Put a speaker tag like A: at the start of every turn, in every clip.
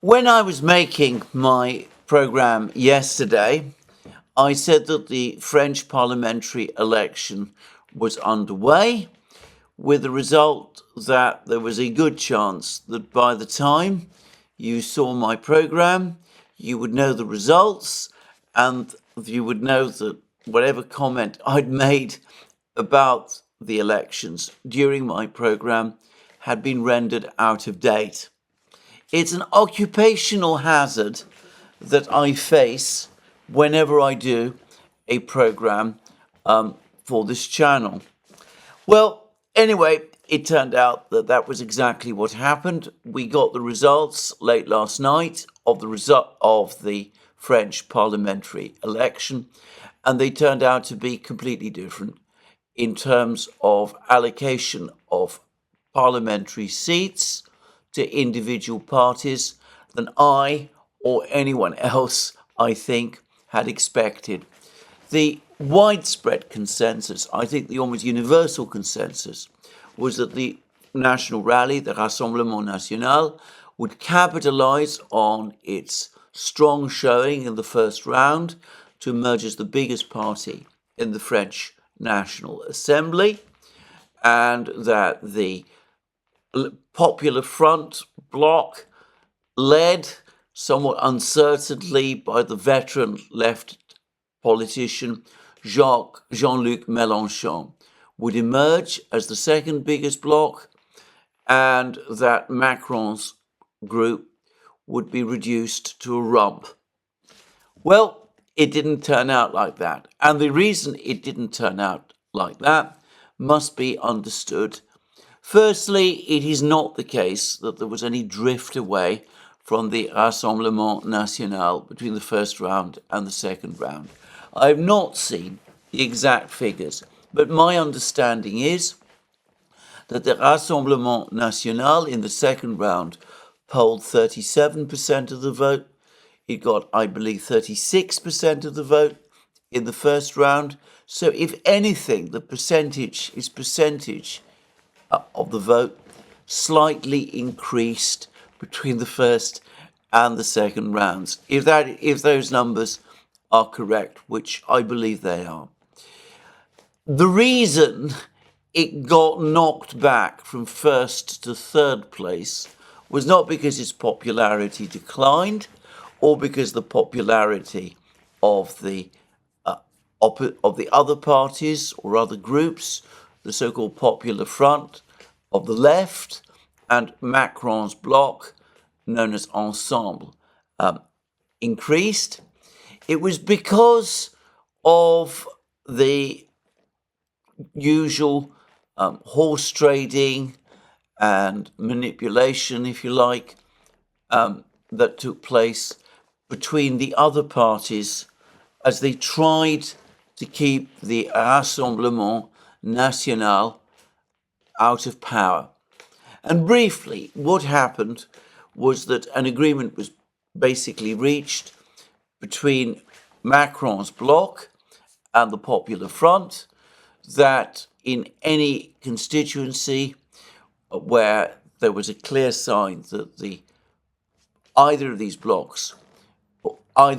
A: When I was making my program yesterday, I said that the French parliamentary election was underway, with the result that there was a good chance that by the time you saw my program, you would know the results and you would know that whatever comment I'd made about the elections during my program had been rendered out of date. It's an occupational hazard that I face whenever I do a program for this channel. Well, anyway, it turned out that that was exactly what happened. We got the results late last night of the French parliamentary election, and they turned out to be completely different in terms of allocation of parliamentary seats to individual parties than I or anyone else, I think, had expected. The widespread consensus, I think the almost universal consensus, was that the National Rally, the Rassemblement National, would capitalise on its strong showing in the first round to emerge as the biggest party in the French National Assembly, and that the Popular Front bloc, led somewhat uncertainly by the veteran left politician Jean-Luc Mélenchon, would emerge as the second biggest bloc, and that Macron's group would be reduced to a rump. Well, it didn't turn out like that. And the reason it didn't turn out like that must be understood. Firstly, it is not the case that there was any drift away from the Rassemblement National between the first round and the second round. I have not seen the exact figures, but my understanding is that the Rassemblement National in the second round polled 37% of the vote. It got, I believe, 36% of the vote in the first round. So if anything, the percentage of the vote slightly increased between the first and the second rounds, if those numbers are correct, which I believe they are. The reason it got knocked back from first to third place was not because its popularity declined or because the popularity of the other parties or other groups, the so-called Popular Front of the left and Macron's bloc, known as Ensemble, increased. It was because of the usual horse trading and manipulation, if you like, that took place between the other parties as they tried to keep the Rassemblement National out of power. And briefly, what happened was that an agreement was basically reached between Macron's bloc and the Popular Front that in any constituency where there was a clear sign that either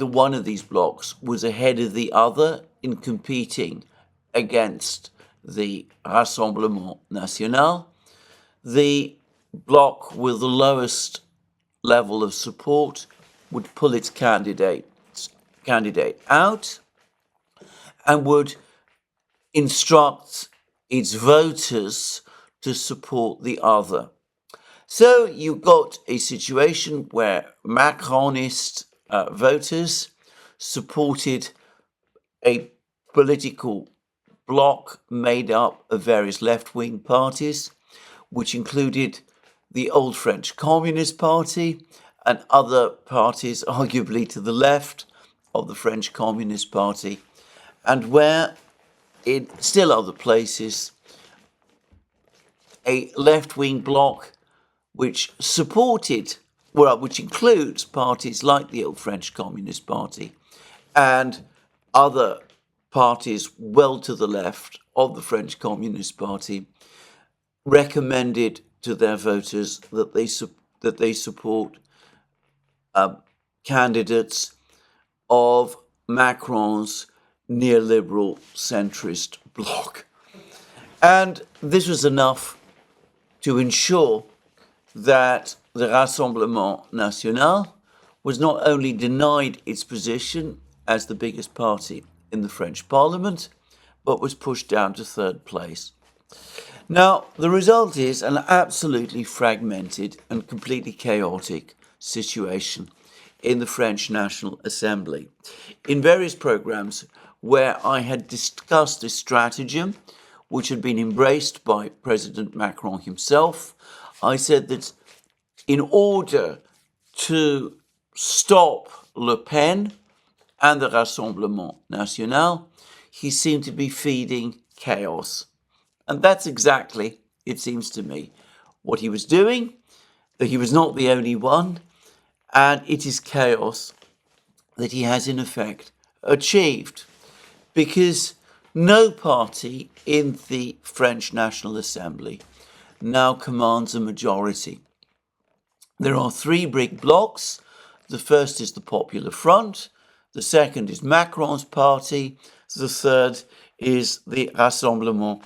A: one of these blocs was ahead of the other in competing against the Rassemblement National, the bloc with the lowest level of support would pull its candidate out and would instruct its voters to support the other. So you got a situation where Macronist voters supported a political bloc made up of various left-wing parties, which included the old French Communist Party and other parties arguably to the left of the French Communist Party, and where in still other places a left-wing bloc which includes parties like the old French Communist Party and other parties well to the left of the French Communist Party, recommended to their voters that they support candidates of Macron's neoliberal centrist bloc. And this was enough to ensure that the Rassemblement National was not only denied its position as the biggest party in the French Parliament, but was pushed down to third place. Now, the result is an absolutely fragmented and completely chaotic situation in the French National Assembly. In various programs where I had discussed this stratagem, which had been embraced by President Macron himself, I said that in order to stop Le Pen and the Rassemblement National, he seemed to be feeding chaos. And that's exactly, it seems to me, what he was doing. He was not the only one, and it is chaos that he has in effect achieved, because no party in the French National Assembly now commands a majority. There are three big blocs. The first is the Popular Front, the second is Macron's party, the third is the Rassemblement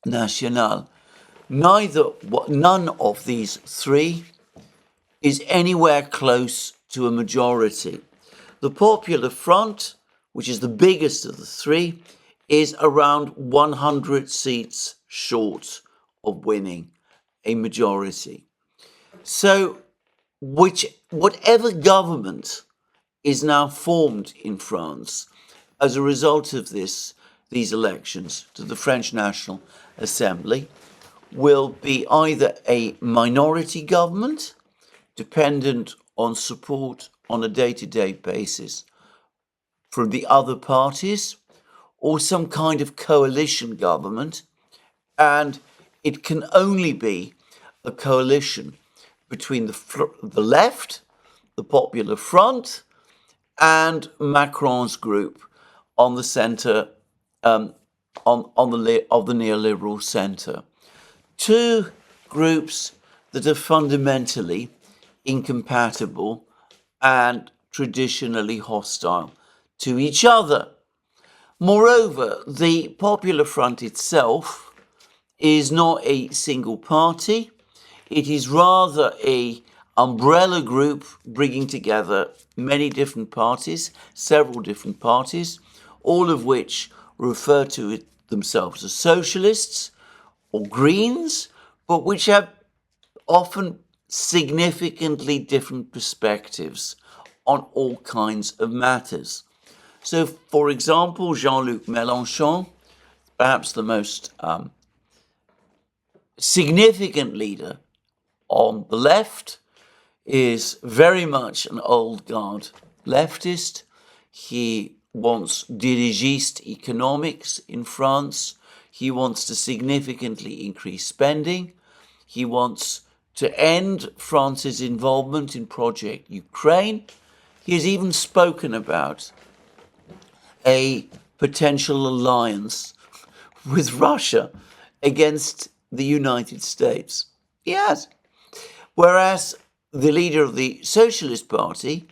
A: National. None of these three is anywhere close to a majority. The Popular Front, which is the biggest of the three, is around 100 seats short of winning a majority. So whatever government is now formed in France as a result of these elections to the French National Assembly will be either a minority government dependent on support on a day-to-day basis from the other parties, or some kind of coalition government, and it can only be a coalition between the left, the Popular Front, and Macron's group on the centre, of the neoliberal centre. Two groups that are fundamentally incompatible and traditionally hostile to each other. Moreover, the Popular Front itself is not a single party. It is rather an umbrella group bringing together many different parties, several different parties, all of which refer to themselves as socialists or greens, but which have often significantly different perspectives on all kinds of matters. So, for example, Jean-Luc Mélenchon, perhaps the most significant leader on the left, is very much an old guard leftist. He wants dirigiste economics in France. He wants to significantly increase spending. He wants to end France's involvement in Project Ukraine. He has even spoken about a potential alliance with Russia against the United States. He has. Whereas the leader of the Socialist Party,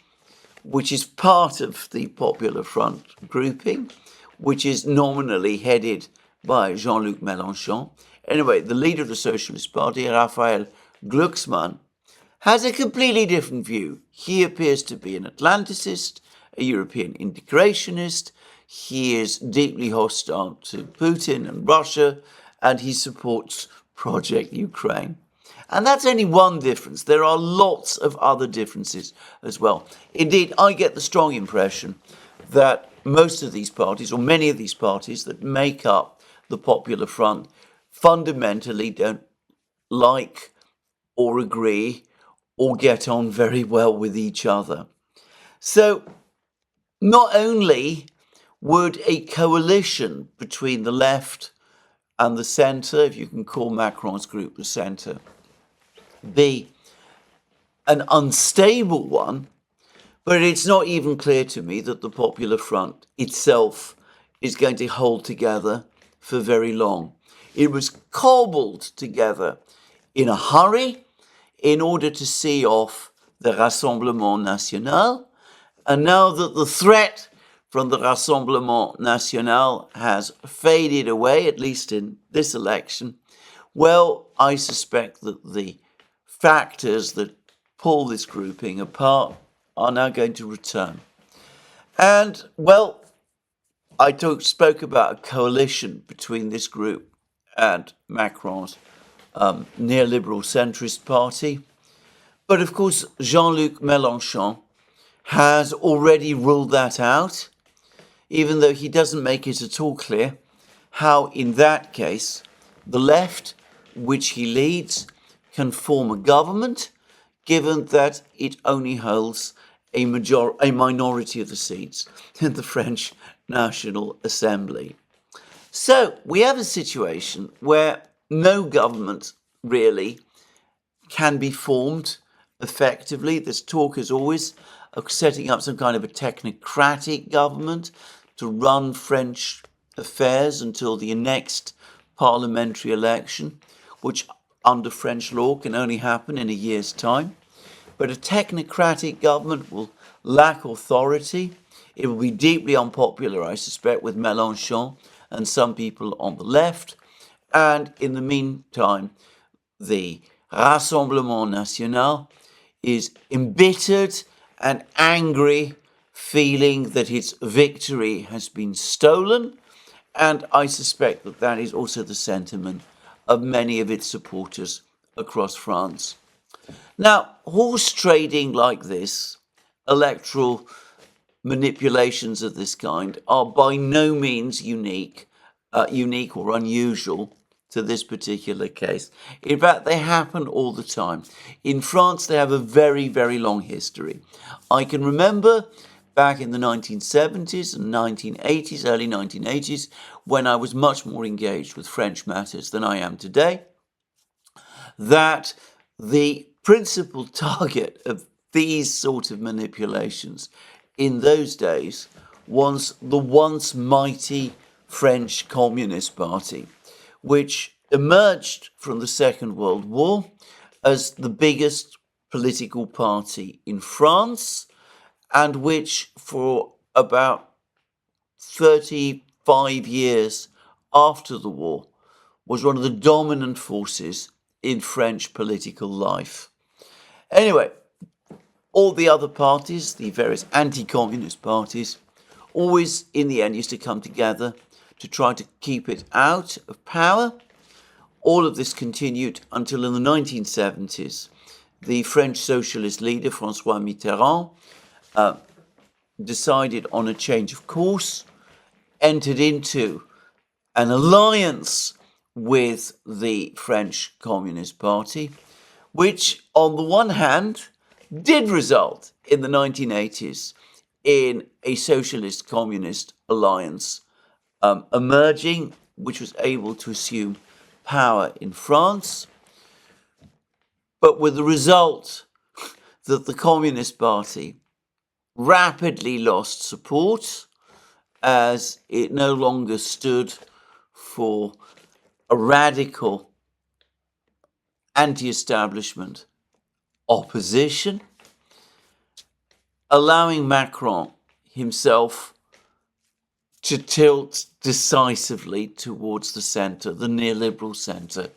A: which is part of the Popular Front grouping, which is nominally headed by Jean-Luc Mélenchon. Anyway, the leader of the Socialist Party, Raphael Glucksmann, has a completely different view. He appears to be an Atlanticist, a European integrationist. He is deeply hostile to Putin and Russia, and he supports Project Ukraine. And that's only one difference. There are lots of other differences as well. Indeed, I get the strong impression that most of these parties, or many of these parties that make up the Popular Front, fundamentally don't like or agree or get on very well with each other. So not only would a coalition between the left and the centre, if you can call Macron's group the centre, be an unstable one, but it's not even clear to me that the Popular Front itself is going to hold together for very long. It was cobbled together in a hurry in order to see off the Rassemblement National. And now that the threat from the Rassemblement National has faded away, at least in this election, well, I suspect that the factors that pull this grouping apart are now going to return. And, well, I spoke about a coalition between this group and Macron's neoliberal centrist party. But of course, Jean-Luc Mélenchon has already ruled that out, even though he doesn't make it at all clear how, in that case, the left, which he leads, can form a government, given that it only holds a minority of the seats in the French National Assembly. So we have a situation where no government really can be formed effectively. There's talk, as always, of setting up some kind of a technocratic government to run French affairs until the next parliamentary election, which under French law can only happen in a year's time. But a technocratic government will lack authority. It will be deeply unpopular, I suspect, with Mélenchon and some people on the left. And in the meantime, the Rassemblement National is embittered and angry, feeling that its victory has been stolen. And I suspect that that is also the sentiment of many of its supporters across France. Now, horse trading like this, electoral manipulations of this kind, are by no means unique or unusual to this particular case. In fact, they happen all the time. In France, they have a very, very long history. I can remember back in the 1970s and 1980s, early 1980s, when I was much more engaged with French matters than I am today, that the principal target of these sort of manipulations in those days was the once mighty French Communist Party, which emerged from the Second World War as the biggest political party in France, and which for about 35 years after the war was one of the dominant forces in French political life. Anyway, all the other parties, the various anti-communist parties, always in the end used to come together to try to keep it out of power. All of this continued until in the 1970s, the French socialist leader, François Mitterrand, decided on a change of course, entered into an alliance with the French Communist Party, which on the one hand did result in the 1980s in a socialist communist alliance emerging, which was able to assume power in France, but with the result that the Communist Party rapidly lost support as it no longer stood for a radical anti-establishment opposition, allowing Macron himself to tilt decisively towards the centre, the neoliberal centre,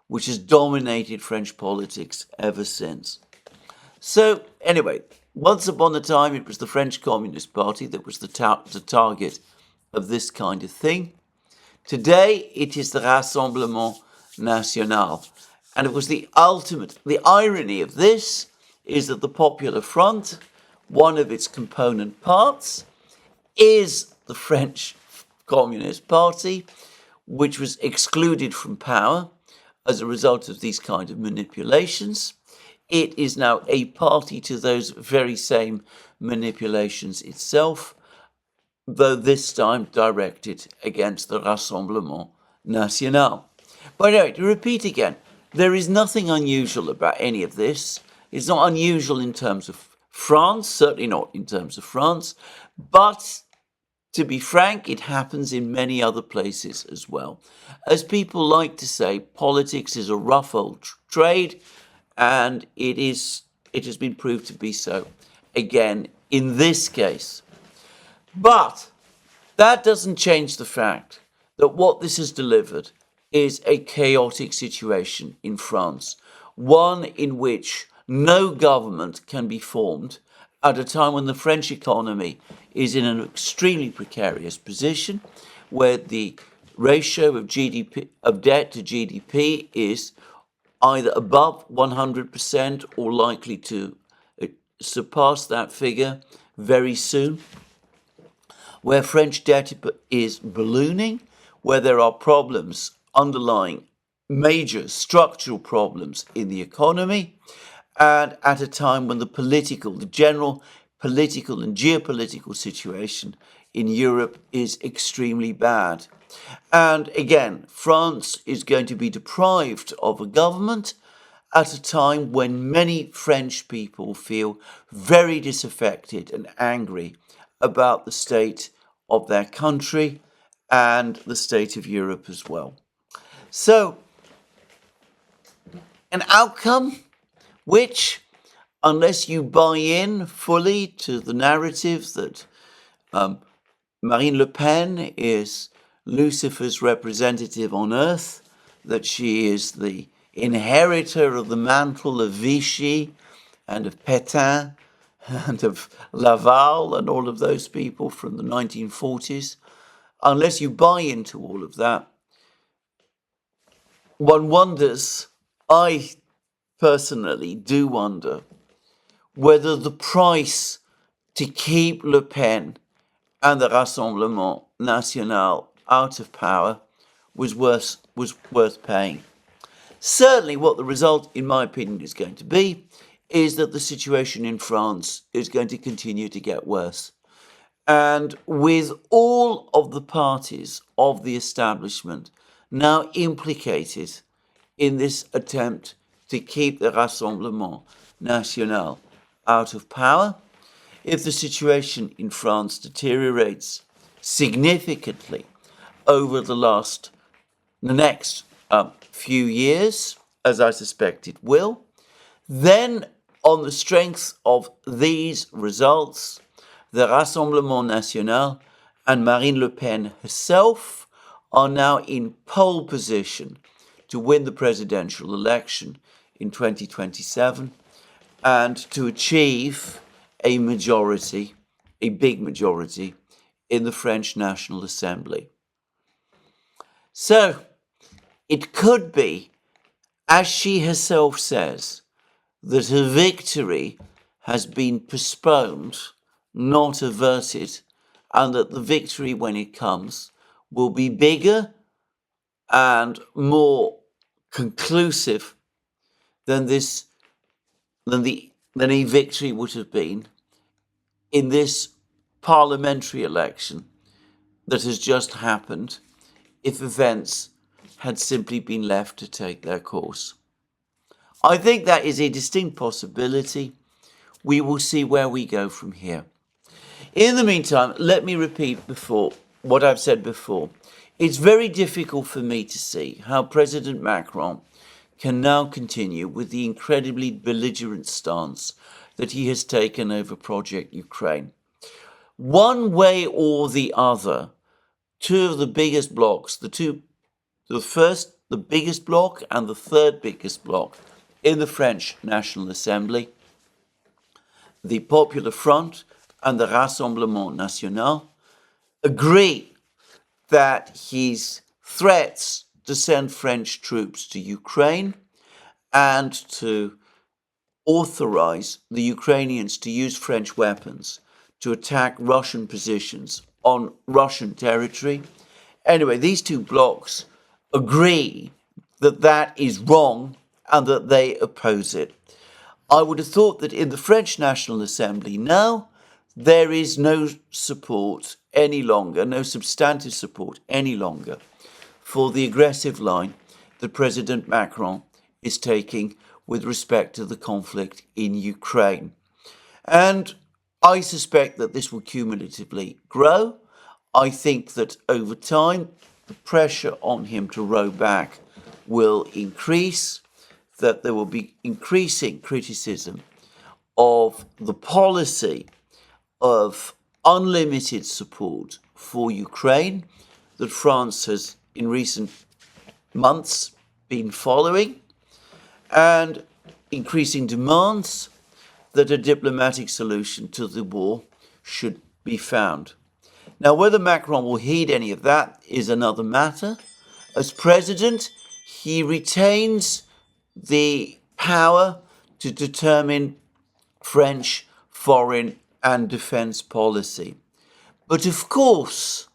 A: which has dominated French politics ever since. So anyway, once upon a time it was the French Communist Party that was the target of this kind of thing. Today it is the Rassemblement National. And it was the irony of this is that the Popular Front, one of its component parts, is the French Communist Party, which was excluded from power as a result of these kind of manipulations. It is now a party to those very same manipulations itself, though this time directed against the Rassemblement National. But anyway, to repeat again, there is nothing unusual about any of this. It's not unusual in terms of France, certainly not in terms of France, but to be frank, it happens in many other places as well. As people like to say, politics is a rough old trade, and it is it has been proved to be so again in this case. But that doesn't change the fact that what this has delivered is a chaotic situation in France, one in which no government can be formed at a time when the French economy is in an extremely precarious position, where the ratio of GDP, of debt to GDP, is either above 100% or likely to surpass that figure very soon, where French debt is ballooning, where there are problems, underlying major structural problems in the economy, and at a time when the general political and geopolitical situation in Europe is extremely bad. And again, France is going to be deprived of a government at a time when many French people feel very disaffected and angry about the state of their country and the state of Europe as well. So, an outcome which, unless you buy in fully to the narrative that Marine Le Pen is Lucifer's representative on earth, that she is the inheritor of the mantle of Vichy and of Pétain and of Laval and all of those people from the 1940s, unless you buy into all of that, one wonders, I personally do wonder, whether the price to keep Le Pen and the Rassemblement National out of power was worth paying. Certainly what the result, in my opinion, is going to be is that the situation in France is going to continue to get worse. And with all of the parties of the establishment now implicated in this attempt to keep the Rassemblement National out of power, if the situation in France deteriorates significantly over the next few years, as I suspect it will, then on the strength of these results, the Rassemblement National and Marine Le Pen herself are now in pole position to win the presidential election in 2027 and to achieve a majority, a big majority, in the French National Assembly. So, it could be, as she herself says, that her victory has been postponed, not averted, and that the victory, when it comes, will be bigger and more conclusive than a victory would have been in this parliamentary election that has just happened if events had simply been left to take their course. I think that is a distinct possibility. We will see where we go from here. In the meantime, let me repeat what I've said before. It's very difficult for me to see how President Macron can now continue with the incredibly belligerent stance that he has taken over Project Ukraine. One way or the other, two of the biggest blocs, the biggest bloc and the third biggest bloc in the French National Assembly, the Popular Front and the Rassemblement National, agree that his threats to send French troops to Ukraine and to authorize the Ukrainians to use French weapons to attack Russian positions on Russian territory. Anyway, these two blocs agree that that is wrong and that they oppose it. I would have thought that in the French National Assembly now, there is no support any longer, no substantive support any longer for the aggressive line that President Macron is taking with respect to the conflict in Ukraine. And I suspect that this will cumulatively grow. I think that over time, the pressure on him to row back will increase, that there will be increasing criticism of the policy of unlimited support for Ukraine that France has in recent months been following, and increasing demands that a diplomatic solution to the war should be found. Now, whether Macron will heed any of that is another matter. As president, he retains the power to determine French foreign and defense policy. But of course,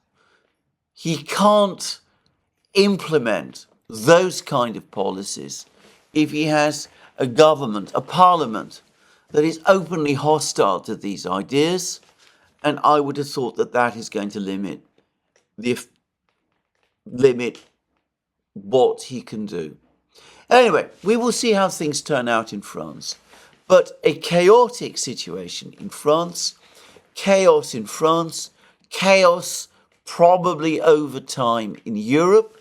A: he can't implement those kind of policies if he has a government, a parliament, that is openly hostile to these ideas. And I would have thought that that is going to limit what he can do. Anyway, we will see how things turn out in France. But a chaotic situation in France, chaos in France, chaos probably over time in Europe.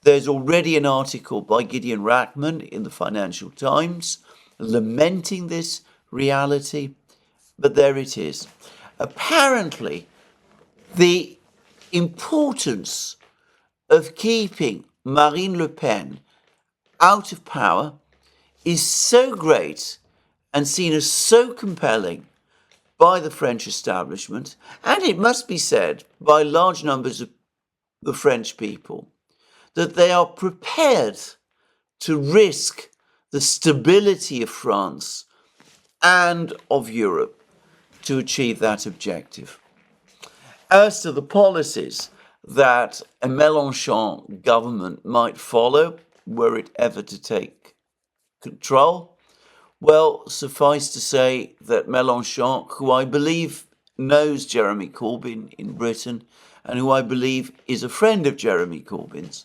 A: There's already an article by Gideon Rachman in the Financial Times lamenting this reality, but there it is. Apparently, the importance of keeping Marine Le Pen out of power is so great and seen as so compelling by the French establishment, and it must be said by large numbers of the French people, that they are prepared to risk the stability of France and of Europe to achieve that objective. As to the policies that a Mélenchon government might follow, were it ever to take control, well, suffice to say that Mélenchon, who I believe knows Jeremy Corbyn in Britain, and who I believe is a friend of Jeremy Corbyn's.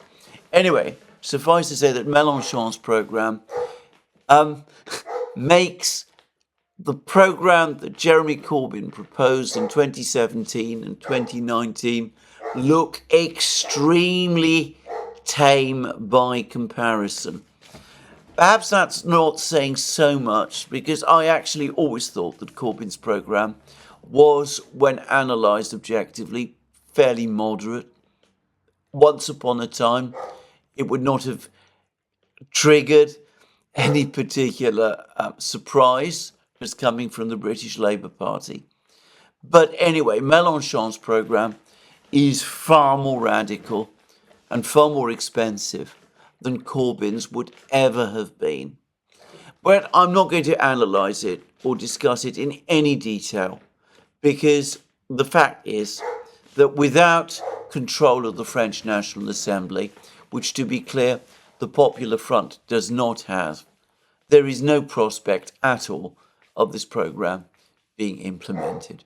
A: Anyway, suffice to say that Mélenchon's programme makes the programme that Jeremy Corbyn proposed in 2017 and 2019 look extremely tame by comparison. Perhaps that's not saying so much, because I actually always thought that Corbyn's programme was, when analysed objectively, fairly moderate. Once upon a time, it would not have triggered any particular surprise as coming from the British Labour Party. But anyway, Mélenchon's programme is far more radical and far more expensive than Corbyn's would ever have been. But I'm not going to analyse it or discuss it in any detail, because the fact is that without control of the French National Assembly, which, to be clear, the Popular Front does not have, there is no prospect at all of this programme being implemented.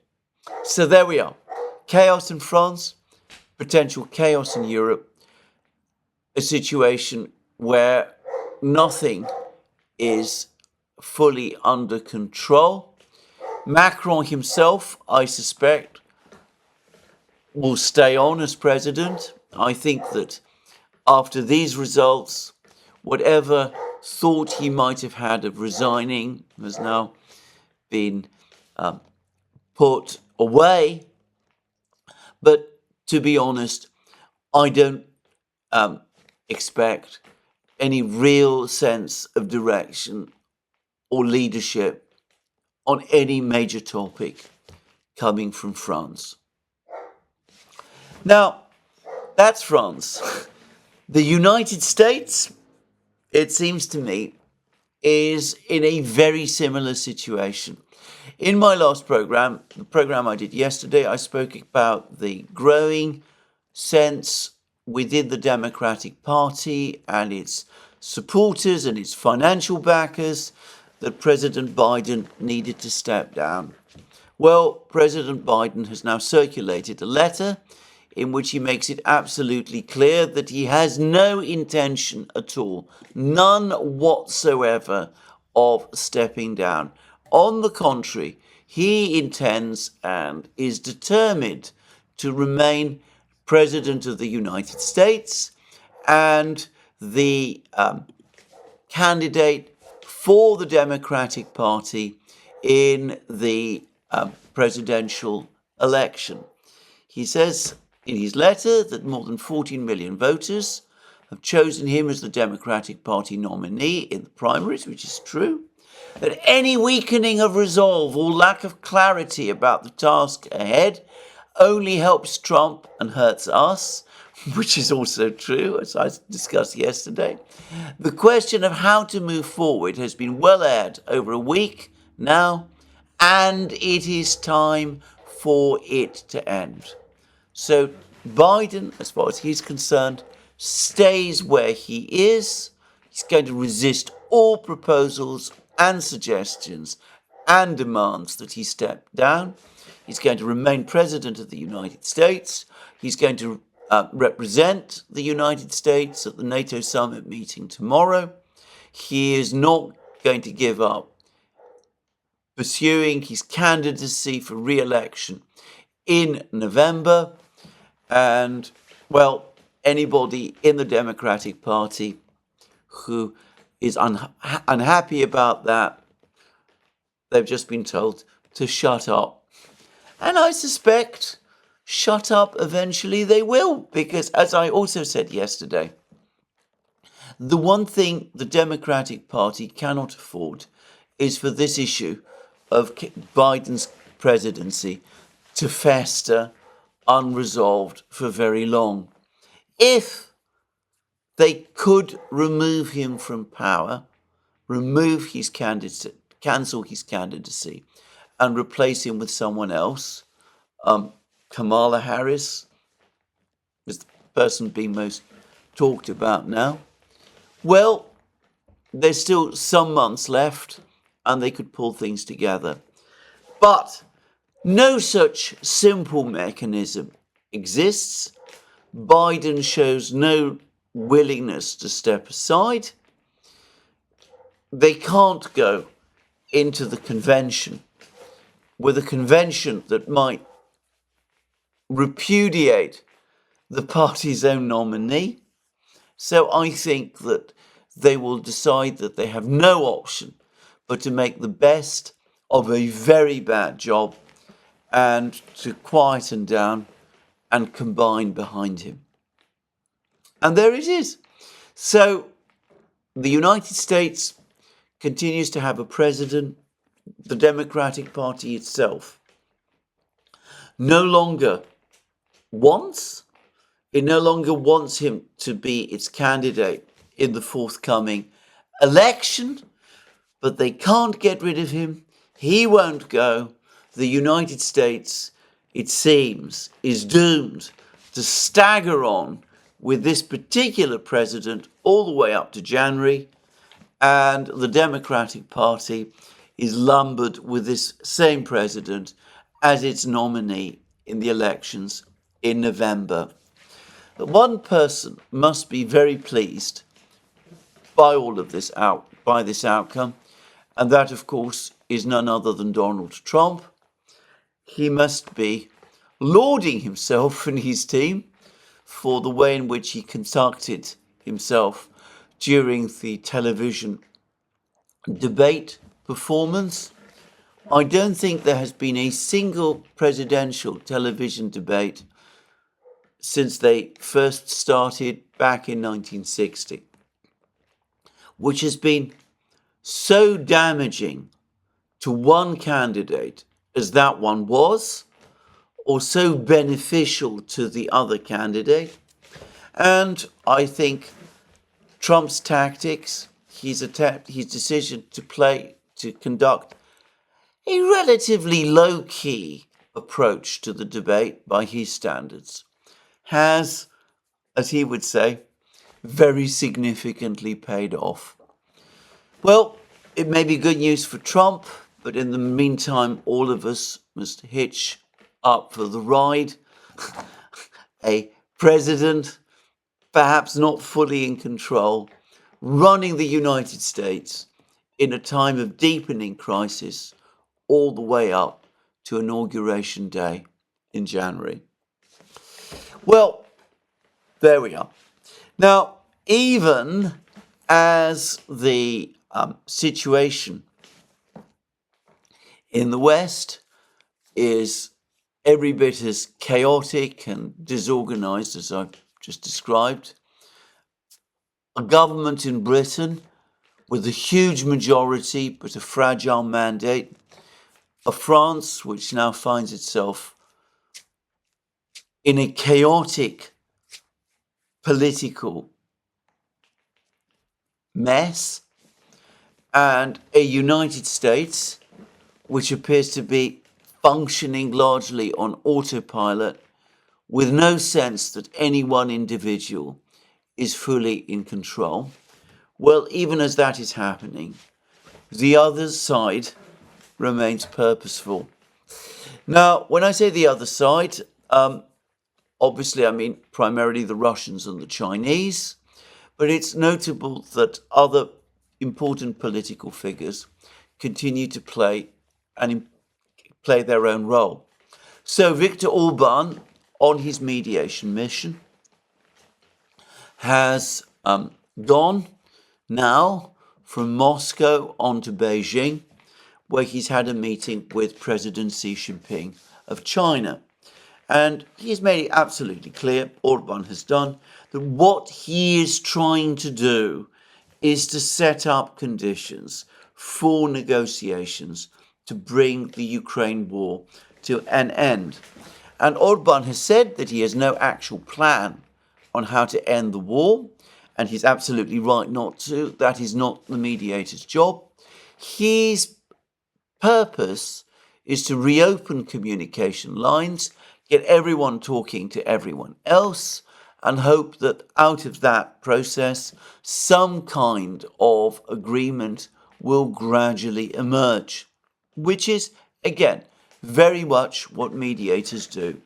A: So there we are. Chaos in France, potential chaos in Europe, a situation where nothing is fully under control. Macron himself, I suspect, will stay on as president. I think that after these results, whatever thought he might have had of resigning has now been put away. But to be honest, I don't expect any real sense of direction or leadership on any major topic coming from France. Now, that's France. The United States, it seems to me, is in a very similar situation. In my last programme, the programme I did yesterday, I spoke about the growing sense within the Democratic Party and its supporters and its financial backers that President Biden needed to step down. Well, President Biden has now circulated a letter in which he makes it absolutely clear that he has no intention at all, none whatsoever, of stepping down. On the contrary, he intends and is determined to remain President of the United States and the candidate for the Democratic Party in the presidential election. He says in his letter that more than 14 million voters have chosen him as the Democratic Party nominee in the primaries, which is true, that any weakening of resolve or lack of clarity about the task ahead only helps Trump and hurts us, which is also true, as I discussed yesterday. The question of how to move forward has been well aired over a week now, and it is time for it to end. So Biden, as far as he's concerned, stays where he is. He's going to resist all proposals and suggestions and demands that he step down. He's going to remain president of the United States. He's going to represent the United States at the NATO summit meeting tomorrow. He is not going to give up pursuing his candidacy for re-election in November. And, well, anybody in the Democratic Party who is unhappy about that, they've just been told to shut up. And I suspect shut up eventually they will, because as I also said yesterday, the one thing the Democratic Party cannot afford is for this issue of Biden's presidency to fester unresolved for very long. If they could remove him from power, remove his candidacy, cancel his candidacy, and replace him with someone else, Kamala Harris is the person being most talked about now. Well, there's still some months left, and they could pull things together. But no such simple mechanism exists. Biden shows no willingness to step aside. They can't go into the convention with a convention that might repudiate the party's own nominee. So I think that they will decide that they have no option but to make the best of a very bad job and to quieten down and combine behind him. And there it is. So the United States continues to have a president. The Democratic Party itself no longer wants him to be its candidate in the forthcoming election, but they can't get rid of him. He won't go. The United States, it seems, is doomed to stagger on with this particular president all the way up to January, and the Democratic Party is lumbered with this same president as its nominee in the elections in November. But one person must be very pleased by all of this by this outcome, and that, of course, is none other than Donald Trump. He must be lauding himself and his team for the way in which he conducted himself during the television debate performance. I don't think there has been a single presidential television debate since they first started back in 1960, which has been so damaging to one candidate as that one was, or so beneficial to the other candidate. And I think Trump's tactics, his decision to conduct a relatively low-key approach to the debate by his standards, has, as he would say, very significantly paid off. Well, it may be good news for Trump, but in the meantime, all of us must hitch up for the ride. A president, perhaps not fully in control, running the United States in a time of deepening crisis all the way up to Inauguration Day in January. Well, there we are. Now, even as the situation in the West is every bit as chaotic and disorganized as I've just described. A government in Britain with a huge majority but a fragile mandate. A France which now finds itself in a chaotic political mess, and a United States which appears to be functioning largely on autopilot with no sense that any one individual is fully in control. Well, even as that is happening, the other side remains purposeful. Now, when I say the other side, obviously I mean primarily the Russians and the Chinese, but it's notable that other important political figures continue to play their own role. So Viktor Orban, on his mediation mission, has gone now from Moscow on to Beijing, where he's had a meeting with President Xi Jinping of China. And he's made it absolutely clear, Orban has done, that what he is trying to do is to set up conditions for negotiations to bring the Ukraine war to an end. And Orban has said that he has no actual plan on how to end the war, and he's absolutely right not to. That is not the mediator's job. His purpose is to reopen communication lines, get everyone talking to everyone else, and hope that out of that process, some kind of agreement will gradually emerge, which is, again, very much what mediators do.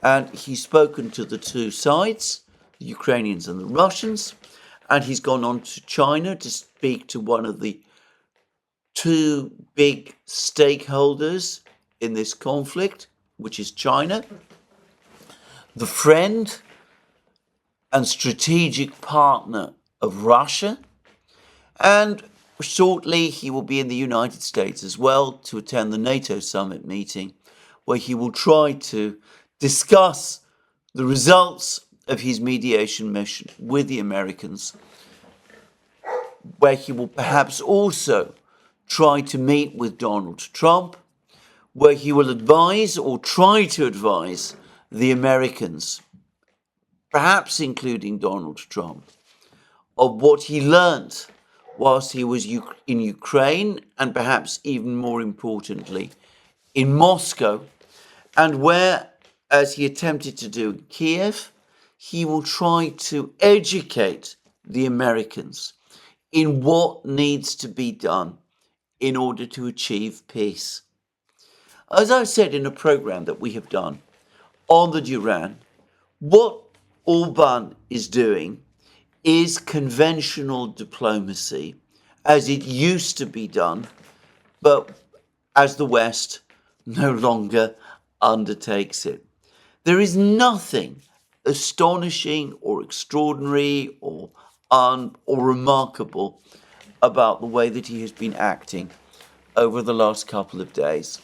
A: And he's spoken to the two sides, the Ukrainians and the Russians, and he's gone on to China to speak to one of the two big stakeholders in this conflict, which is China, the friend and strategic partner of Russia, and shortly he will be in the United States as well to attend the NATO summit meeting, where he will try to discuss the results of his mediation mission with the Americans, where he will perhaps also try to meet with Donald Trump, where he will advise or try to advise the Americans, perhaps including Donald Trump, of what he learnt whilst he was in Ukraine, and perhaps even more importantly, in Moscow, and where, as he attempted to do in Kiev, he will try to educate the Americans in what needs to be done in order to achieve peace. As I've said in a program that we have done on the Duran, what Orban is doing is conventional diplomacy as it used to be done, but as the West no longer undertakes it. There is nothing astonishing or extraordinary or remarkable about the way that he has been acting over the last couple of days.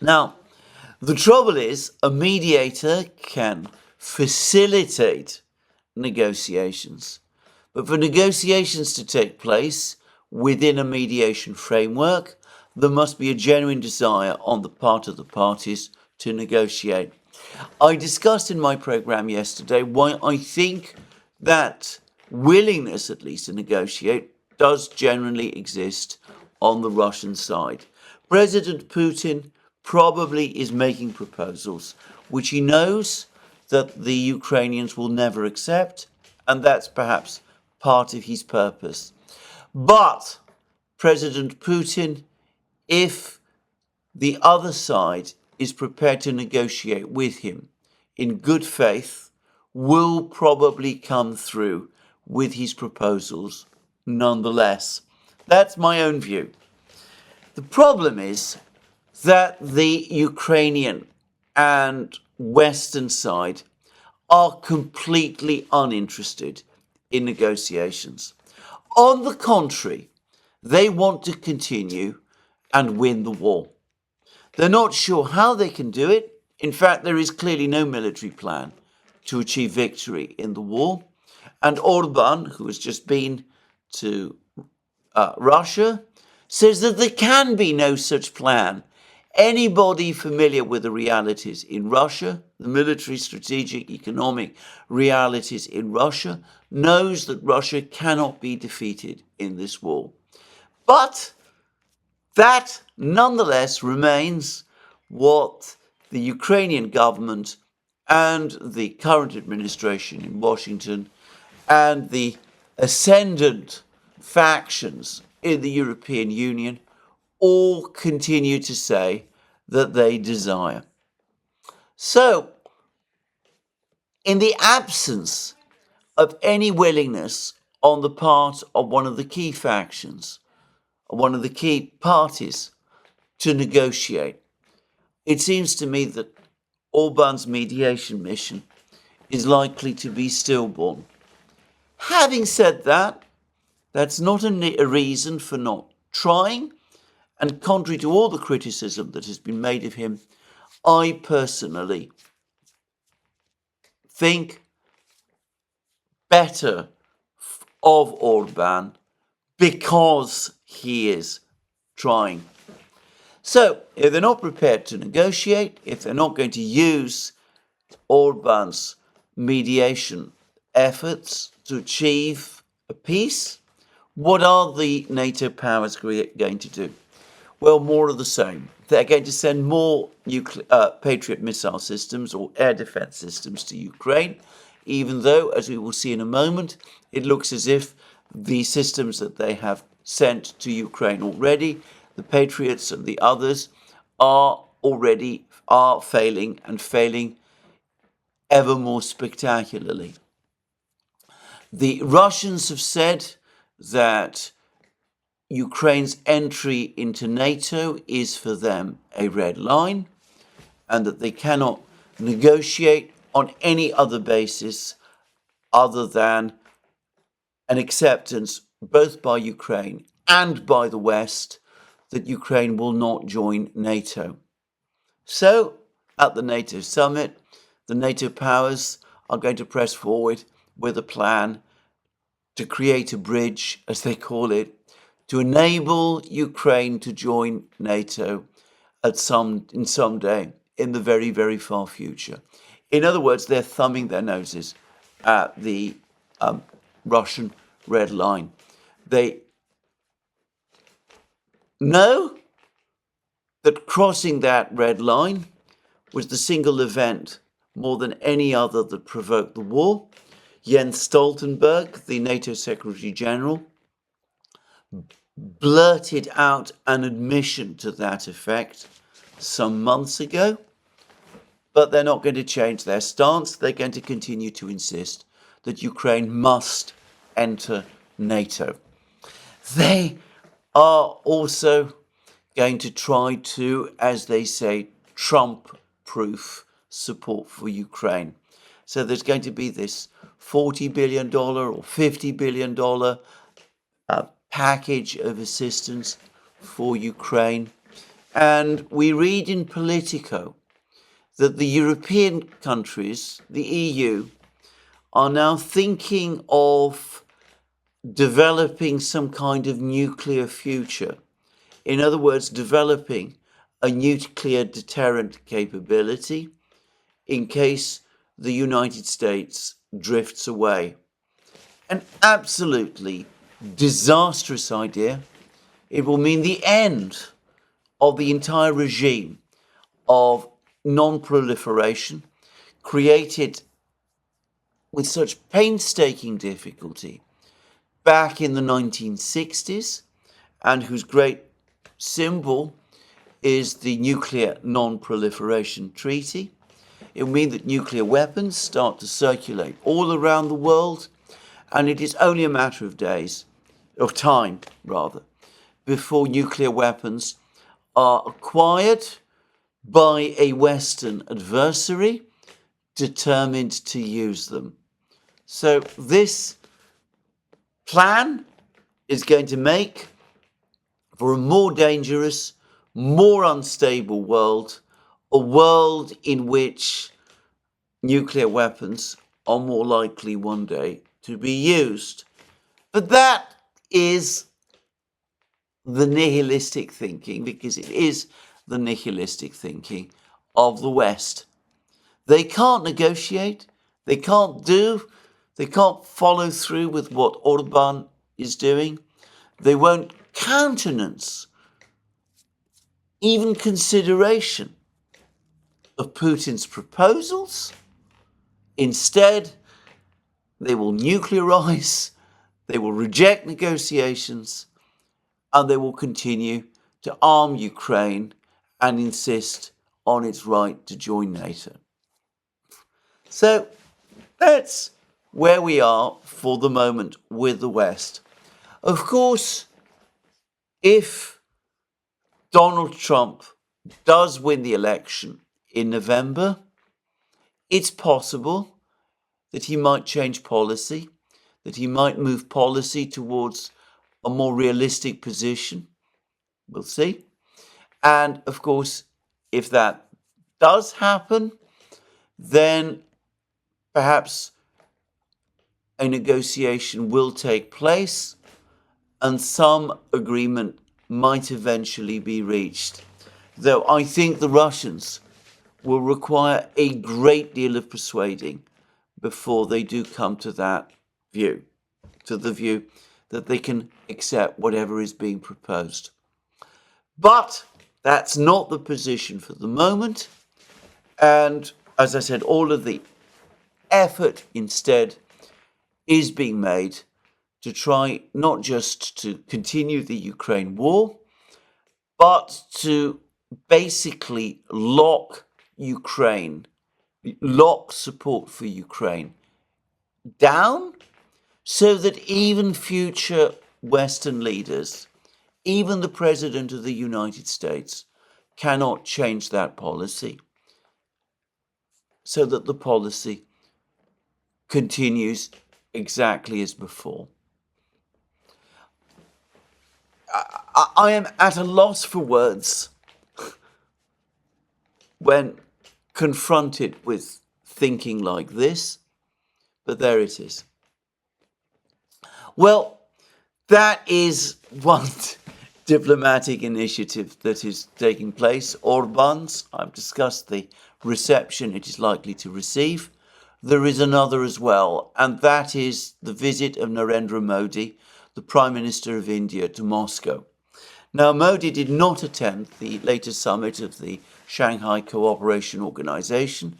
A: Now, the trouble is, a mediator can facilitate negotiations, but for negotiations to take place within a mediation framework, there must be a genuine desire on the part of the parties to negotiate. I discussed in my program yesterday why I think that willingness, at least, to negotiate does generally exist on the Russian side. President Putin probably is making proposals which he knows that the Ukrainians will never accept, and that's perhaps part of his purpose. But President Putin, if the other side is prepared to negotiate with him in good faith, will probably come through with his proposals nonetheless. That's my own view. The problem is that the Ukrainian and Western side are completely uninterested in negotiations. On the contrary, they want to continue and win the war. They're not sure how they can do it. In fact, there is clearly no military plan to achieve victory in the war. And Orban, who has just been to Russia, says that there can be no such plan. Anybody familiar with the realities in Russia, the military, strategic, economic realities in Russia, knows that Russia cannot be defeated in this war. But that nonetheless remains what the Ukrainian government and the current administration in Washington and the ascendant factions in the European Union all continue to say that they desire. So, in the absence of any willingness on the part of one of the key factions, one of the key parties to negotiate, it seems to me that Orban's mediation mission is likely to be stillborn. Having said that, that's not a reason for not trying, and contrary to all the criticism that has been made of him, I personally think better of Orban because he is trying. So, if they're not prepared to negotiate, if they're not going to use Orban's mediation efforts to achieve a peace, what are the NATO powers going to do? Well, more of the same. They're going to send more Patriot missile systems or air defense systems to Ukraine, even though, as we will see in a moment, it looks as if the systems that they have sent to Ukraine already, the Patriots and the others, are failing and failing ever more spectacularly. The Russians have said that Ukraine's entry into NATO is for them a red line and that they cannot negotiate on any other basis other than an acceptance both by Ukraine and by the West that Ukraine will not join NATO. So, at the NATO summit, the NATO powers are going to press forward with a plan to create a bridge, as they call it, to enable Ukraine to join NATO someday in the very, very far future. In other words, they're thumbing their noses at the Russian red line. They know that crossing that red line was the single event more than any other that provoked the war. Jens Stoltenberg, the NATO Secretary General, blurted out an admission to that effect some months ago, but they're not going to change their stance. They're going to continue to insist that Ukraine must enter NATO. They are also going to try to, as they say, Trump-proof support for Ukraine. So there's going to be this $40 billion or $50 billion package of assistance for Ukraine. And we read in Politico that the European countries, the EU, are now thinking of developing some kind of nuclear future. In other words, developing a nuclear deterrent capability in case the United States drifts away. An absolutely disastrous idea. It will mean the end of the entire regime of non-proliferation created with such painstaking difficulty back in the 1960s, and whose great symbol is the Nuclear Non-Proliferation Treaty. It will mean that nuclear weapons start to circulate all around the world, and it is only a matter of days, of time rather, before nuclear weapons are acquired by a Western adversary determined to use them. So this plan is going to make for a more dangerous, more unstable world, a world in which nuclear weapons are more likely one day to be used. But that is the nihilistic thinking, because it is the nihilistic thinking of the West. They can't negotiate, they can't follow through with what Orban is doing. They won't countenance even consideration of Putin's proposals. Instead, they will nuclearize, they will reject negotiations, and they will continue to arm Ukraine and insist on its right to join NATO. So that's where we are for the moment with the West. Of course, if Donald Trump does win the election in November, it's possible that he might change policy, that he might move policy towards a more realistic position. We'll see. And of course, if that does happen, then perhaps a negotiation will take place and some agreement might eventually be reached. Though I think the Russians will require a great deal of persuading before they do come to that view, to the view that they can accept whatever is being proposed. But that's not the position for the moment. And as I said, all of the effort instead is being made to try not just to continue the Ukraine war, but to basically lock support for Ukraine down, so that even future Western leaders, even the President of the United States, cannot change that policy, so that the policy continues exactly as before. I am at a loss for words when confronted with thinking like this, but there it is. Well, that is one diplomatic initiative that is taking place. Orban's, I've discussed the reception it is likely to receive. There is another as well, and that is the visit of Narendra Modi, the Prime Minister of India, to Moscow. Now, Modi did not attend the latest summit of the Shanghai Cooperation Organization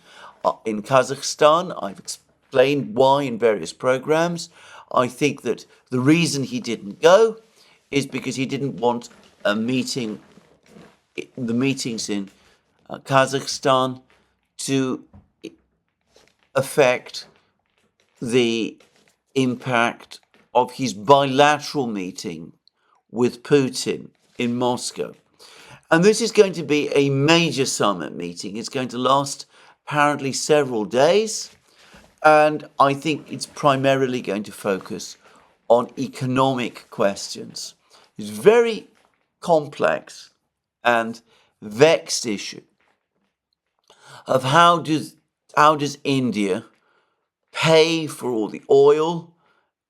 A: in Kazakhstan. I've explained why in various programs. I think that the reason he didn't go is because he didn't want the meetings in Kazakhstan to affect the impact of his bilateral meeting with Putin in Moscow. And this is going to be a major summit meeting. It's going to last apparently several days. And I think it's primarily going to focus on economic questions. It's a very complex and vexed issue of how does India pay for all the oil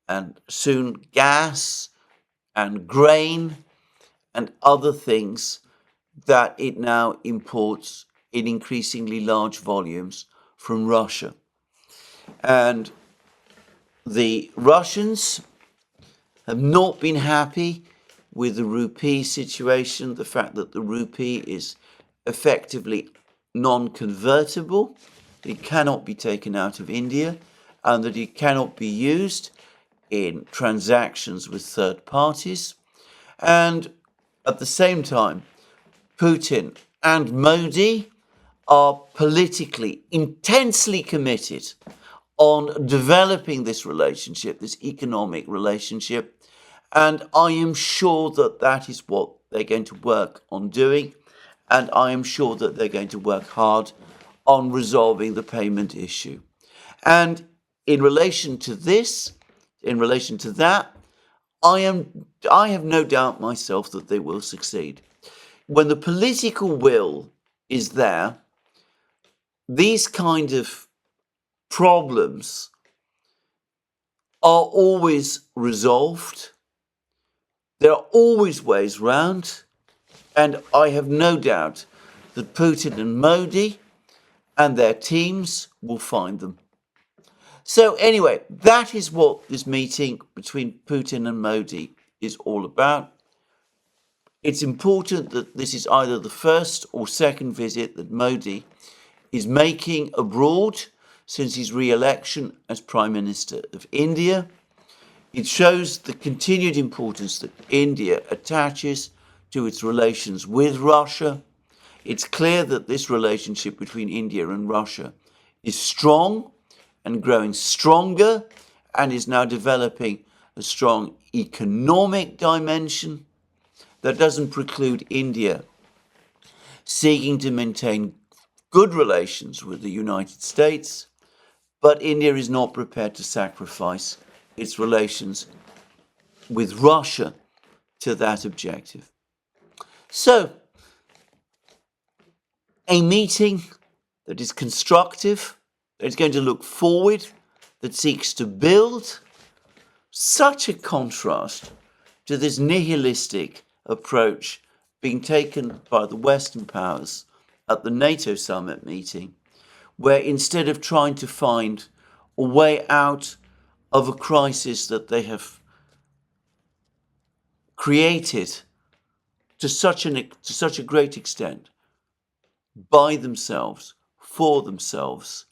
A: and soon gas and grain and other things that it now imports in increasingly large volumes from Russia. And the Russians have not been happy with the rupee situation, the fact that the rupee is effectively non-convertible, it cannot be taken out of India, and that it cannot be used in transactions with third parties. And at the same time, Putin and Modi are politically intensely committed on developing this relationship, this economic relationship. And I am sure that that is what they're going to work on doing. And I am sure that they're going to work hard on resolving the payment issue. And in relation to this, in relation to that, I have no doubt myself that they will succeed. when the political will is there, these kind of problems are always resolved. There are always ways round, and I have no doubt that Putin and Modi and their teams will find them. So anyway, that is what this meeting between Putin and Modi is all about. It's important that this is either the first or second visit that Modi is making abroad since his re-election as Prime Minister of India. It shows the continued importance that India attaches to its relations with Russia. It's clear that this relationship between India and Russia is strong and growing stronger and is now developing a strong economic dimension. That doesn't preclude India seeking to maintain good relations with the United States, but India is not prepared to sacrifice its relations with Russia to that objective. So, a meeting that is constructive, that is going to look forward, that seeks to build, such a contrast to this nihilistic approach being taken by the Western powers at the NATO summit meeting, where instead of trying to find a way out of a crisis that they have created to such a great extent by themselves, for themselves,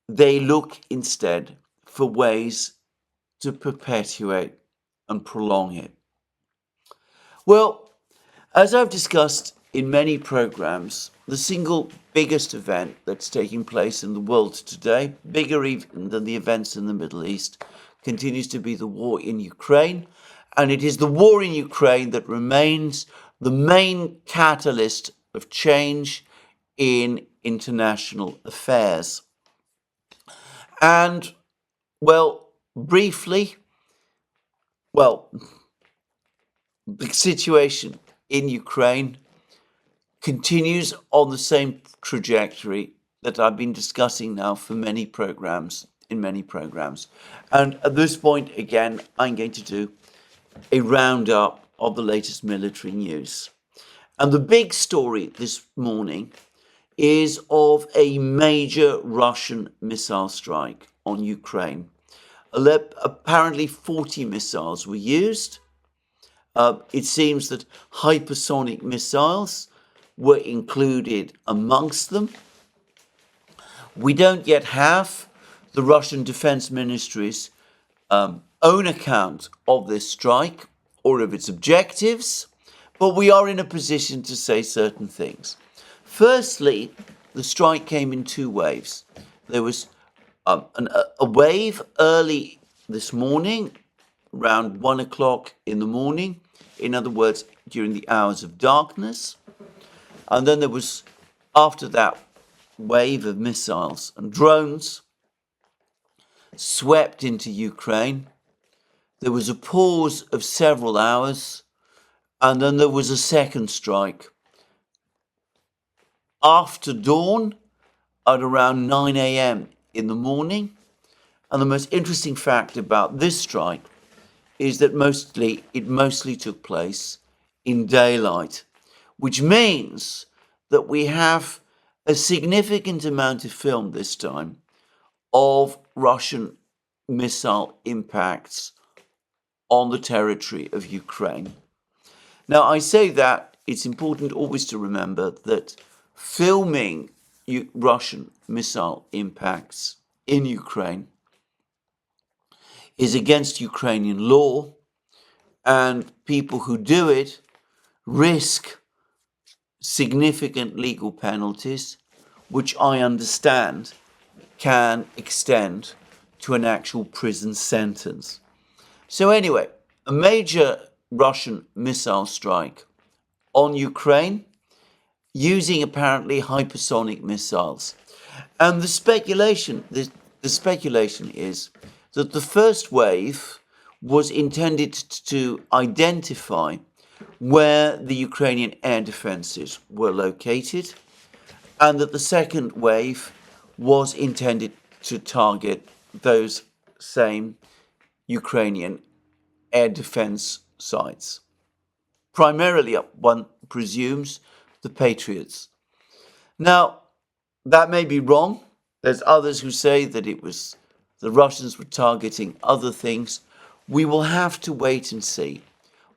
A: they look instead for ways to perpetuate and prolong it. Well, as I've discussed in many programs, the single biggest event that's taking place in the world today, bigger even than the events in the Middle East, continues to be the war in Ukraine. And it is the war in Ukraine that remains the main catalyst of change in international affairs. And, well, briefly, the situation in Ukraine continues on the same trajectory that I've been discussing now for many programs, And at this point, again, I'm going to do a roundup of the latest military news. And the big story this morning is of a major Russian missile strike on Ukraine. Apparently 40 missiles were used. It seems that hypersonic missiles were included amongst them. We don't yet have the Russian Defense Ministry's own account of this strike or of its objectives, but we are in a position to say certain things. Firstly, the strike came in two waves. There was a wave early this morning, around 1 o'clock in the morning, in other words, during the hours of darkness. And then there was, after that wave of missiles and drones swept into Ukraine, there was a pause of several hours, and then there was a second strike after dawn at around 9 a.m. in the morning. And the most interesting fact about this strike is that it mostly took place in daylight, which means that we have a significant amount of film this time of Russian missile impacts on the territory of Ukraine. Now, I say that it's important always to remember that filming Russian missile impacts in Ukraine is against Ukrainian law, and people who do it risk significant legal penalties, which I understand can extend to an actual prison sentence. So anyway, a major Russian missile strike on Ukraine using apparently hypersonic missiles. And the speculation is that the first wave was intended to identify where the Ukrainian air defenses were located, and that the second wave was intended to target those same Ukrainian air defense sites. Primarily, one presumes, the Patriots. Now, that may be wrong. There's others who say that it was the Russians were targeting other things. We will have to wait and see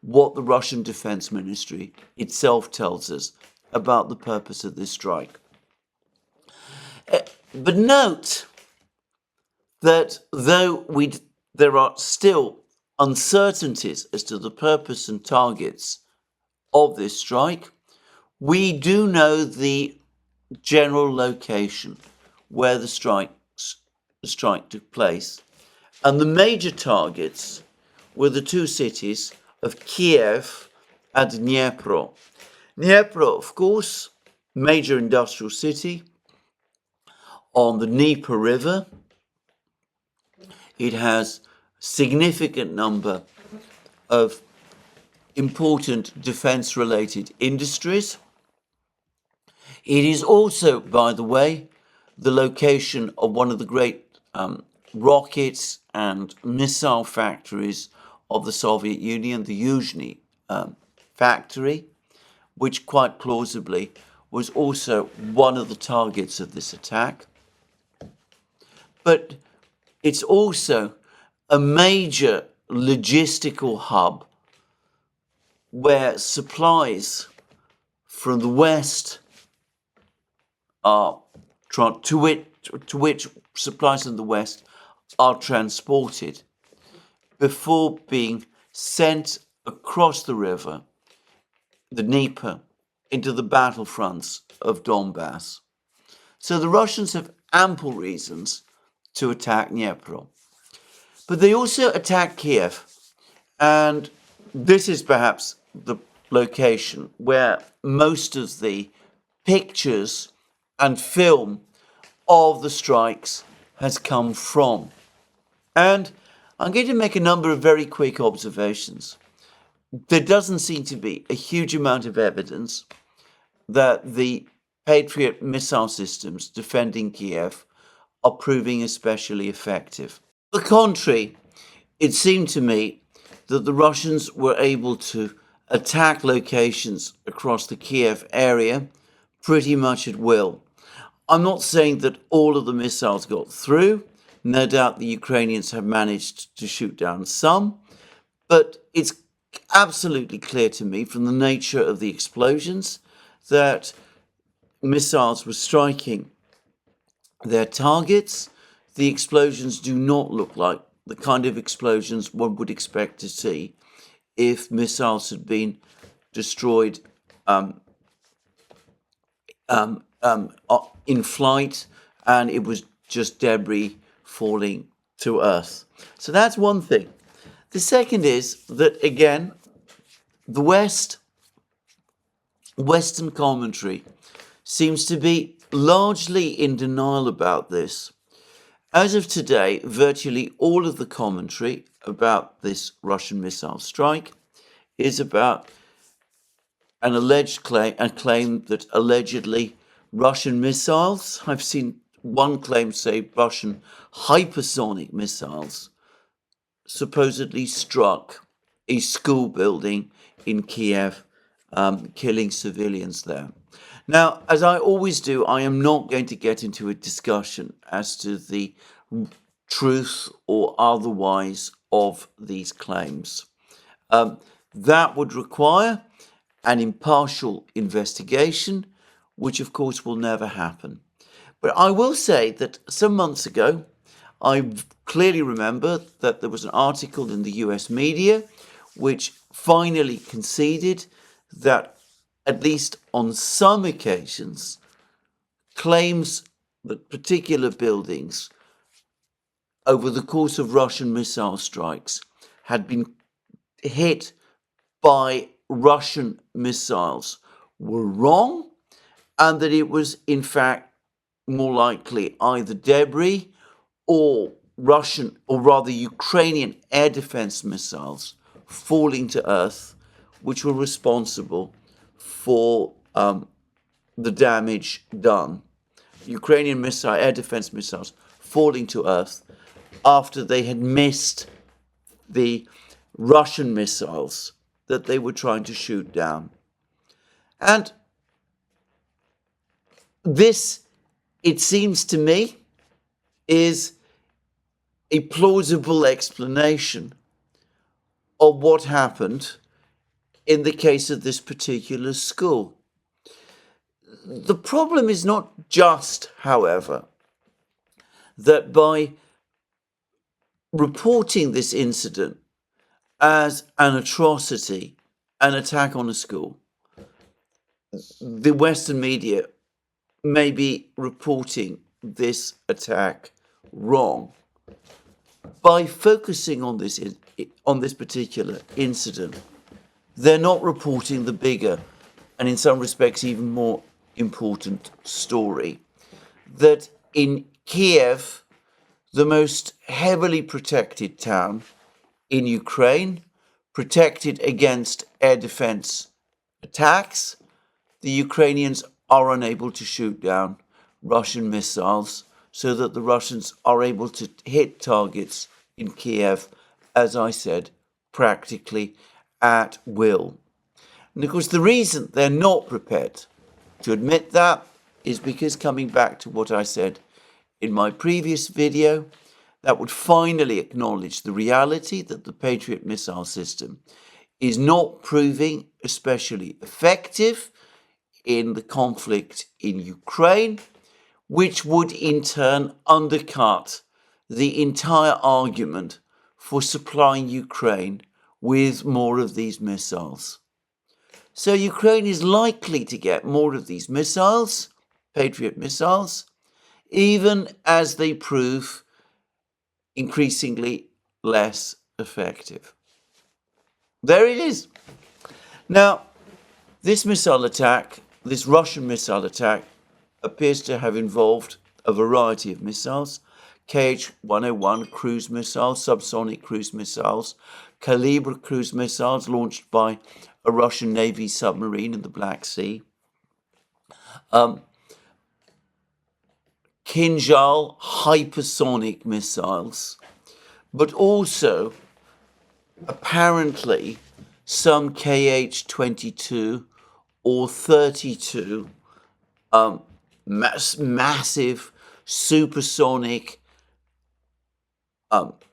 A: what the Russian Defense Ministry itself tells us about the purpose of this strike. But note that though there are still uncertainties as to the purpose and targets of this strike, we do know the general location where the strike took place. And the major targets were the two cities of Kiev and Dnipro. Dnipro, of course, major industrial city on the Dnieper River. It has significant number of important defense-related industries. It is also, by the way, the location of one of the great rockets and missile factories of the Soviet Union, the Yuzhny factory, which quite plausibly was also one of the targets of this attack. But it's also a major logistical hub where supplies from the West are to which supplies from the West are transported before being sent across the river, the Dnieper, into the battlefronts of Donbass. So the Russians have ample reasons to attack Dnipro. But they also attack Kiev, and this is perhaps the location where most of the pictures and film of the strikes has come from. And I'm going to make a number of very quick observations. There doesn't seem to be a huge amount of evidence that the Patriot missile systems defending Kiev are proving especially effective. On the contrary, it seemed to me that the Russians were able to attack locations across the Kiev area pretty much at will. I'm not saying that all of the missiles got through. No doubt the Ukrainians have managed to shoot down some, but it's absolutely clear to me from the nature of the explosions that missiles were striking their targets. The explosions do not look like the kind of explosions one would expect to see if missiles had been destroyed in flight and it was just debris falling to earth. So that's one thing. The second is that, again, the Western commentary seems to be largely in denial about this. As of today, virtually all of the commentary about this Russian missile strike is about an alleged claim that allegedly Russian missiles, I've seen one claim say Russian hypersonic missiles, supposedly struck a school building in Kiev, killing civilians there. Now, as I always do, I am not going to get into a discussion as to the truth or otherwise of these claims. That would require an impartial investigation, which of course will never happen. But I will say that some months ago, I clearly remember that there was an article in the US media which finally conceded that, at least on some occasions, claims that particular buildings over the course of Russian missile strikes had been hit by Russian missiles were wrong, and that it was in fact more likely either debris or Russian, or rather Ukrainian air defense missiles falling to earth which were responsible for the damage done. Ukrainian air defense missiles falling to earth after they had missed the Russian missiles that they were trying to shoot down. And this, it seems to me, is a plausible explanation of what happened in the case of this particular school. The problem is not just, however, that by reporting this incident as an atrocity, an attack on a school, the Western media may be reporting this attack wrong. By focusing on this particular incident, they're not reporting the bigger and in some respects even more important story, that in Kiev, the most heavily protected town in Ukraine, protected against air defense attacks, the Ukrainians are unable to shoot down Russian missiles so that the Russians are able to hit targets in Kiev, as I said, practically at will. And of course, the reason they're not prepared to admit that is because, coming back to what I said in my previous video, that would finally acknowledge the reality that the Patriot missile system is not proving especially effective in the conflict in Ukraine, which would in turn undercut the entire argument for supplying Ukraine with more of these missiles. So Ukraine is likely to get more of these missiles, Patriot missiles, even as they prove increasingly less effective. There it is. Now, this missile attack, this Russian missile attack, appears to have involved a variety of missiles: Kh-101 cruise missiles, subsonic cruise missiles, Calibre cruise missiles launched by a Russian Navy submarine in the Black Sea, Kinjal hypersonic missiles, but also apparently some Kh-22 or 32 massive supersonic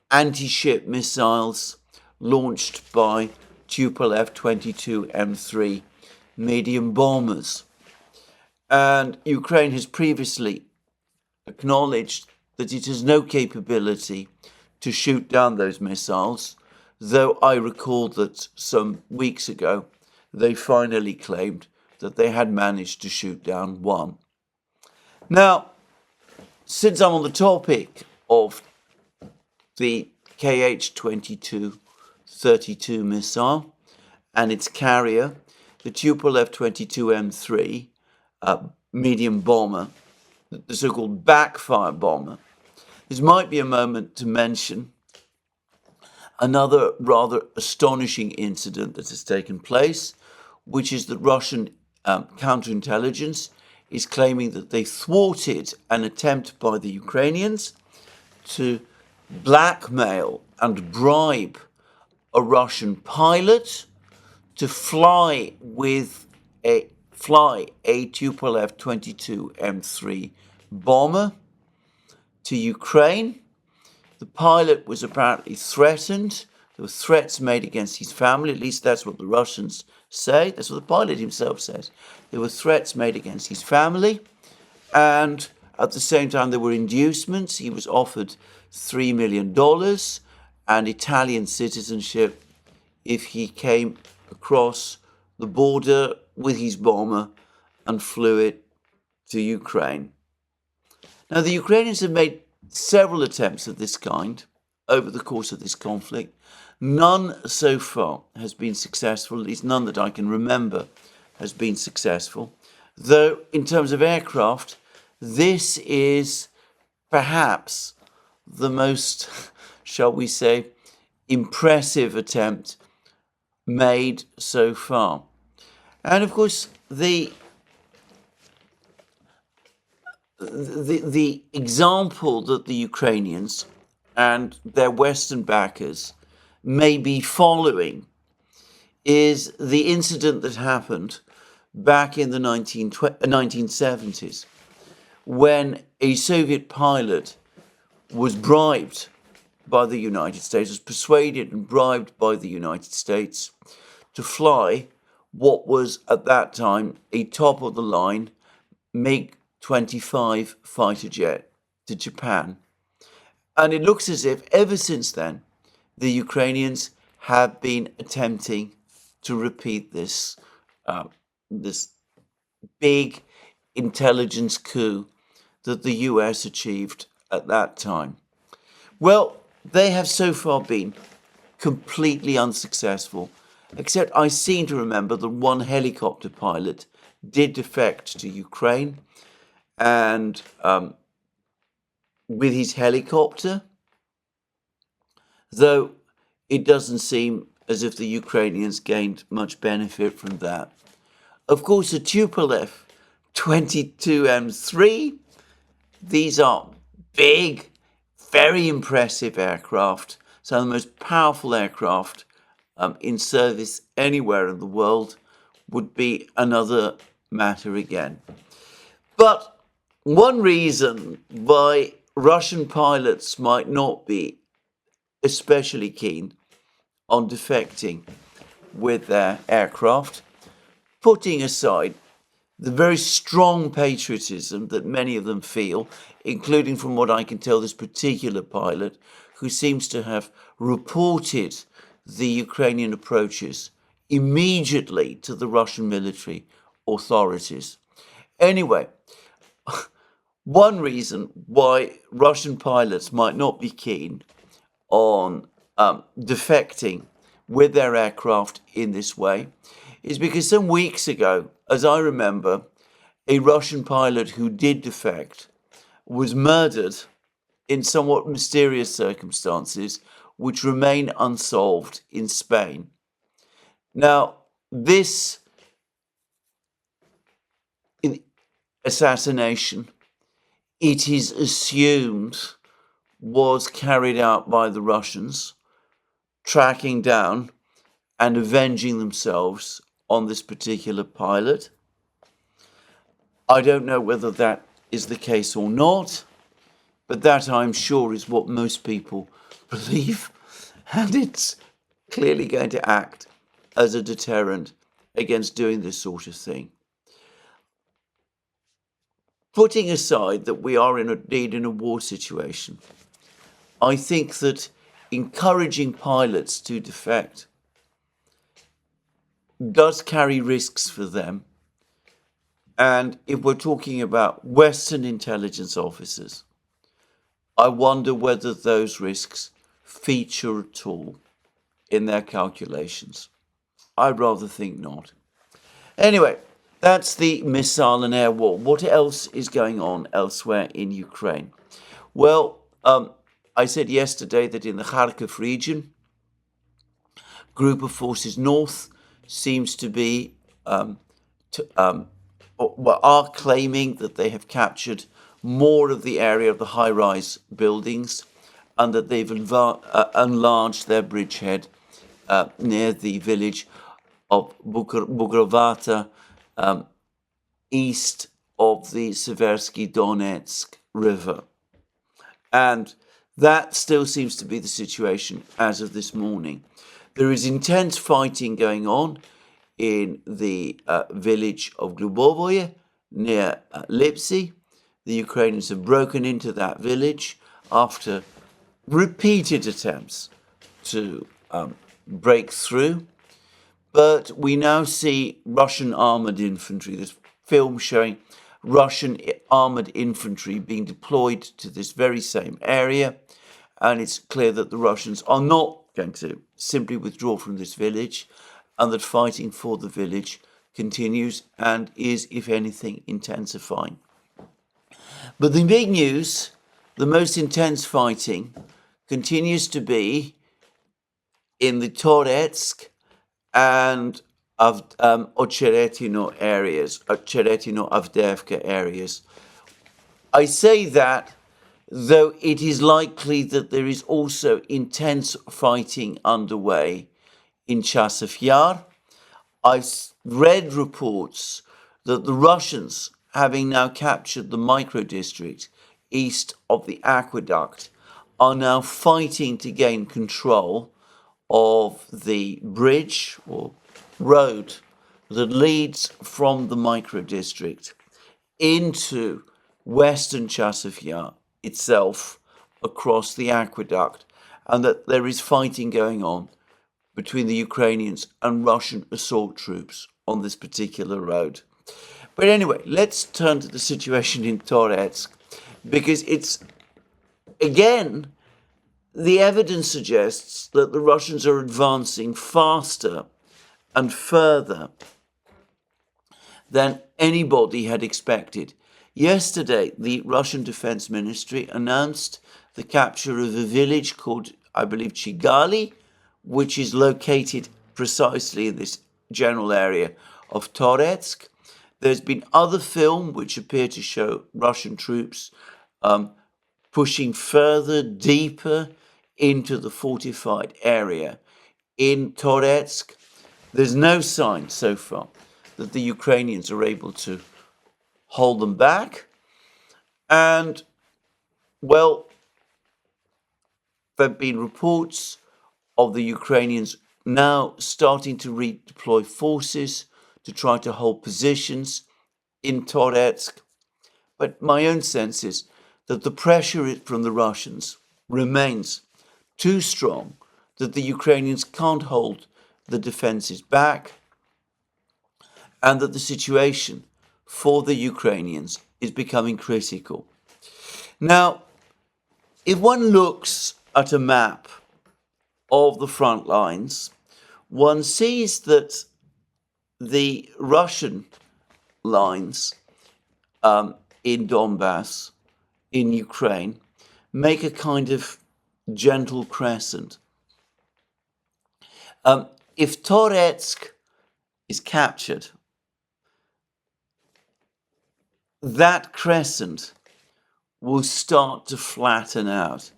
A: anti-ship missiles launched by Tupolev 22M3 medium bombers. And Ukraine has previously acknowledged that it has no capability to shoot down those missiles, though I recall that some weeks ago they finally claimed that they had managed to shoot down one. Now, since I'm on the topic of the Kh-22-32 missile and its carrier, the Tupolev 22M3 medium bomber, the so-called backfire bomber, this might be a moment to mention another rather astonishing incident that has taken place, which is that Russian counterintelligence is claiming that they thwarted an attempt by the Ukrainians to blackmail and bribe a Russian pilot to fly a Tupolev 22M3 bomber to Ukraine. The pilot was apparently threatened. There were threats made against his family, at least that's what the Russians say. That's what the pilot himself says. There were threats made against his family, and at the same time there were inducements. He was offered $3 million and Italian citizenship if he came across the border with his bomber and flew it to Ukraine. Now, the Ukrainians have made several attempts of this kind over the course of this conflict. None so far has been successful, at least none that I can remember has been successful. Though, in terms of aircraft, this is perhaps the most, shall we say, impressive attempt made so far. And of course, the example that the Ukrainians and their Western backers may be following is the incident that happened back in the 1970s when a Soviet pilot was bribed by the United States, was persuaded and bribed by the United States to fly what was at that time a top-of-the-line MiG-25 fighter jet to Japan. And it looks as if ever since then, the Ukrainians have been attempting to repeat this, this big intelligence coup that the US achieved at that time. Well, they have so far been completely unsuccessful, except I seem to remember that one helicopter pilot did defect to Ukraine, and with his helicopter, though it doesn't seem as if the Ukrainians gained much benefit from that. Of course, the Tupolev 22M3, these are big, very impressive aircraft, some of the most powerful aircraft in service anywhere in the world, would be another matter again. But one reason why Russian pilots might not be especially keen on defecting with their aircraft, putting aside the very strong patriotism that many of them feel, including from what I can tell this particular pilot, who seems to have reported the Ukrainian approaches immediately to the Russian military authorities. Anyway, one reason why Russian pilots might not be keen on defecting with their aircraft in this way is because some weeks ago, as I remember, a Russian pilot who did defect was murdered in somewhat mysterious circumstances which remain unsolved in Spain. Now, this assassination, it is assumed, was carried out by the Russians, tracking down and avenging themselves on this particular pilot. I don't know whether that is the case or not, but that I'm sure is what most people believe, and it's clearly going to act as a deterrent against doing this sort of thing. Putting aside that we are indeed in a war situation, I think that encouraging pilots to defect does carry risks for them. And if we're talking about Western intelligence officers, I wonder whether those risks feature at all in their calculations. I'd rather think not. Anyway, that's the missile and air war. What else is going on elsewhere in Ukraine? Well, I said yesterday that in the Kharkiv region, Group of Forces North seems to be, are claiming that they have captured more of the area of the high-rise buildings and that they've enlarged their bridgehead near the village of Bugrovata, east of the Seversky Donetsk River. And that still seems to be the situation as of this morning. There is intense fighting going on in the village of Glubovoye near Lipsy. The Ukrainians have broken into that village after repeated attempts to break through. But we now see Russian armoured infantry, this film showing Russian armoured infantry being deployed to this very same area. And it's clear that the Russians are not going to simply withdraw from this village, and that fighting for the village continues and is, if anything, intensifying. But the big news, the most intense fighting, continues to be in the Toretsk and of Ocheretino areas, Ocheretino Avdiivka areas. I say that, though it is likely that there is also intense fighting underway in Chasiv Yar. I've read reports that the Russians, having now captured the micro-district east of the aqueduct, are now fighting to gain control of the bridge or road that leads from the micro-district into western Chasiv Yar itself across the aqueduct, and that there is fighting going on between the Ukrainians and Russian assault troops on this particular road. But anyway, let's turn to the situation in Toretsk, because it's, again, the evidence suggests that the Russians are advancing faster and further than anybody had expected. Yesterday, the Russian Defense Ministry announced the capture of a village called, I believe, Chigali, which is located precisely in this general area of Toretsk. There's been other film which appear to show Russian troops pushing further, deeper into the fortified area in Toretsk. There's no sign so far that the Ukrainians are able to hold them back. And, well, there have been reports of the Ukrainians now starting to redeploy forces to try to hold positions in Toretsk. But my own sense is that the pressure from the Russians remains too strong, that the Ukrainians can't hold the defenses back, and that the situation for the Ukrainians is becoming critical. Now, if one looks at a map of the front lines, one sees that the Russian lines in Donbass, in Ukraine, make a kind of gentle crescent. If Toretsk is captured, that crescent will start to flatten out.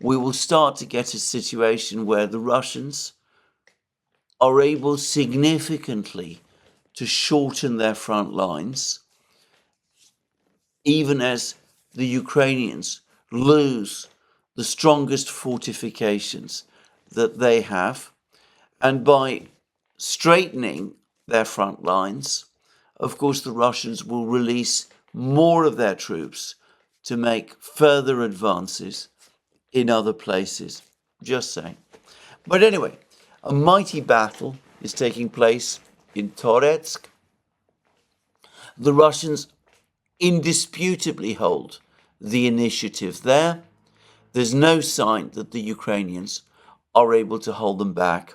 A: We will start to get a situation where the Russians are able significantly to shorten their front lines, even as the Ukrainians lose the strongest fortifications that they have. And by straightening their front lines, of course, the Russians will release more of their troops to make further advances in other places. Just saying. But anyway, a mighty battle is taking place in Toretsk. The Russians indisputably hold the initiative there. There's no sign that the Ukrainians are able to hold them back.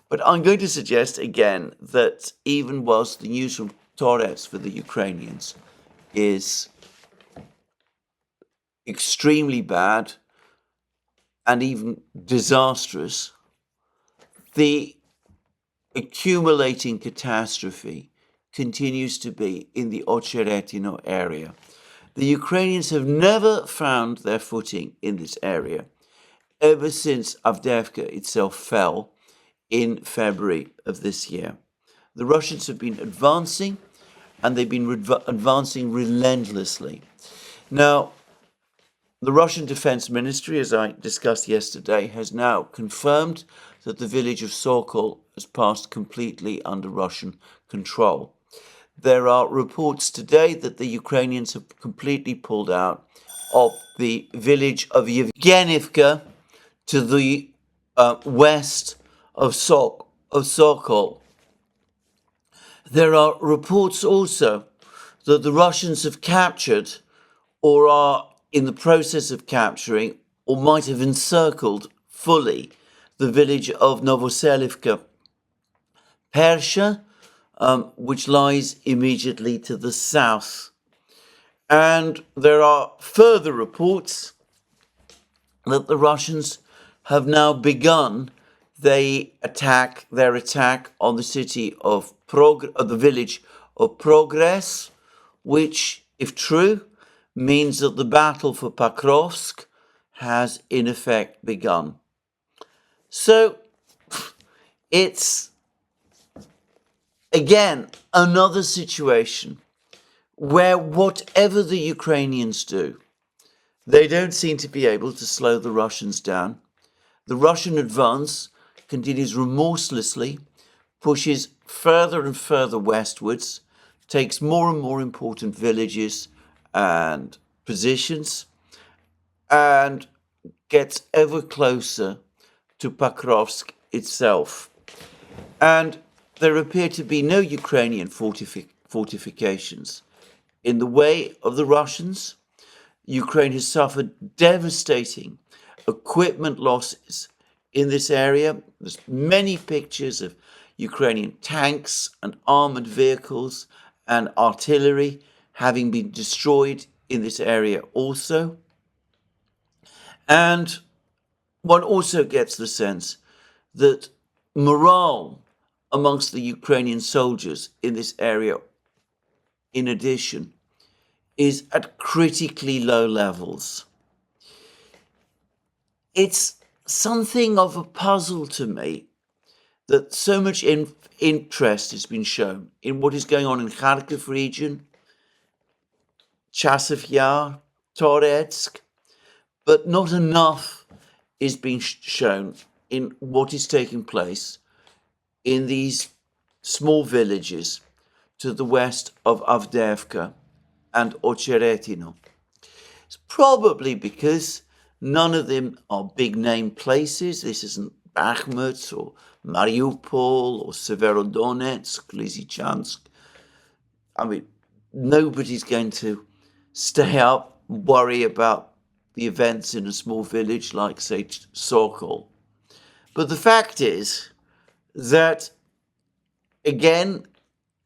A: But I'm going to suggest again that even whilst the news from Toretsk for the Ukrainians is extremely bad and even disastrous, the accumulating catastrophe continues to be in the Ocheretino area. The Ukrainians have never found their footing in this area ever since Avdiivka itself fell in February of this year. The Russians have been advancing, and they've been advancing relentlessly. Now, the Russian Defense Ministry, as I discussed yesterday, has now confirmed that the village of Sokol has passed completely under Russian control. There are reports today that the Ukrainians have completely pulled out of the village of Yevgenivka to the west of Sokol. There are reports also that the Russians have captured or are in the process of capturing or might have encircled fully the village of Novoselivka Persha, which lies immediately to the south. And there are further reports that the Russians have now begun their attack on the city of the village of Progress, which, if true, means that the battle for Pokrovsk has in effect begun. So it's again another situation where whatever the Ukrainians do, they don't seem to be able to slow the Russians down. The Russian advance continues remorselessly, pushes further and further westwards, takes more and more important villages and positions, and gets ever closer to Pokrovsk itself. And there appear to be no Ukrainian fortifications in the way of the Russians. Ukraine has suffered devastating equipment losses in this area. There's many pictures of Ukrainian tanks and armored vehicles and artillery having been destroyed in this area also. And one also gets the sense that morale amongst the Ukrainian soldiers in this area, in addition, is at critically low levels. It's something of a puzzle to me that so much interest has been shown in what is going on in Kharkiv region, Chasiv Yar, Toretsk, but not enough is being shown in what is taking place in these small villages to the west of Avdiivka and Ocheretino. It's probably because none of them are big name places. This isn't Bakhmut or Mariupol or Severodonetsk, Lysychansk. I mean, nobody's going to stay up and worry about the events in a small village like, say, Sokol. But the fact is that, again,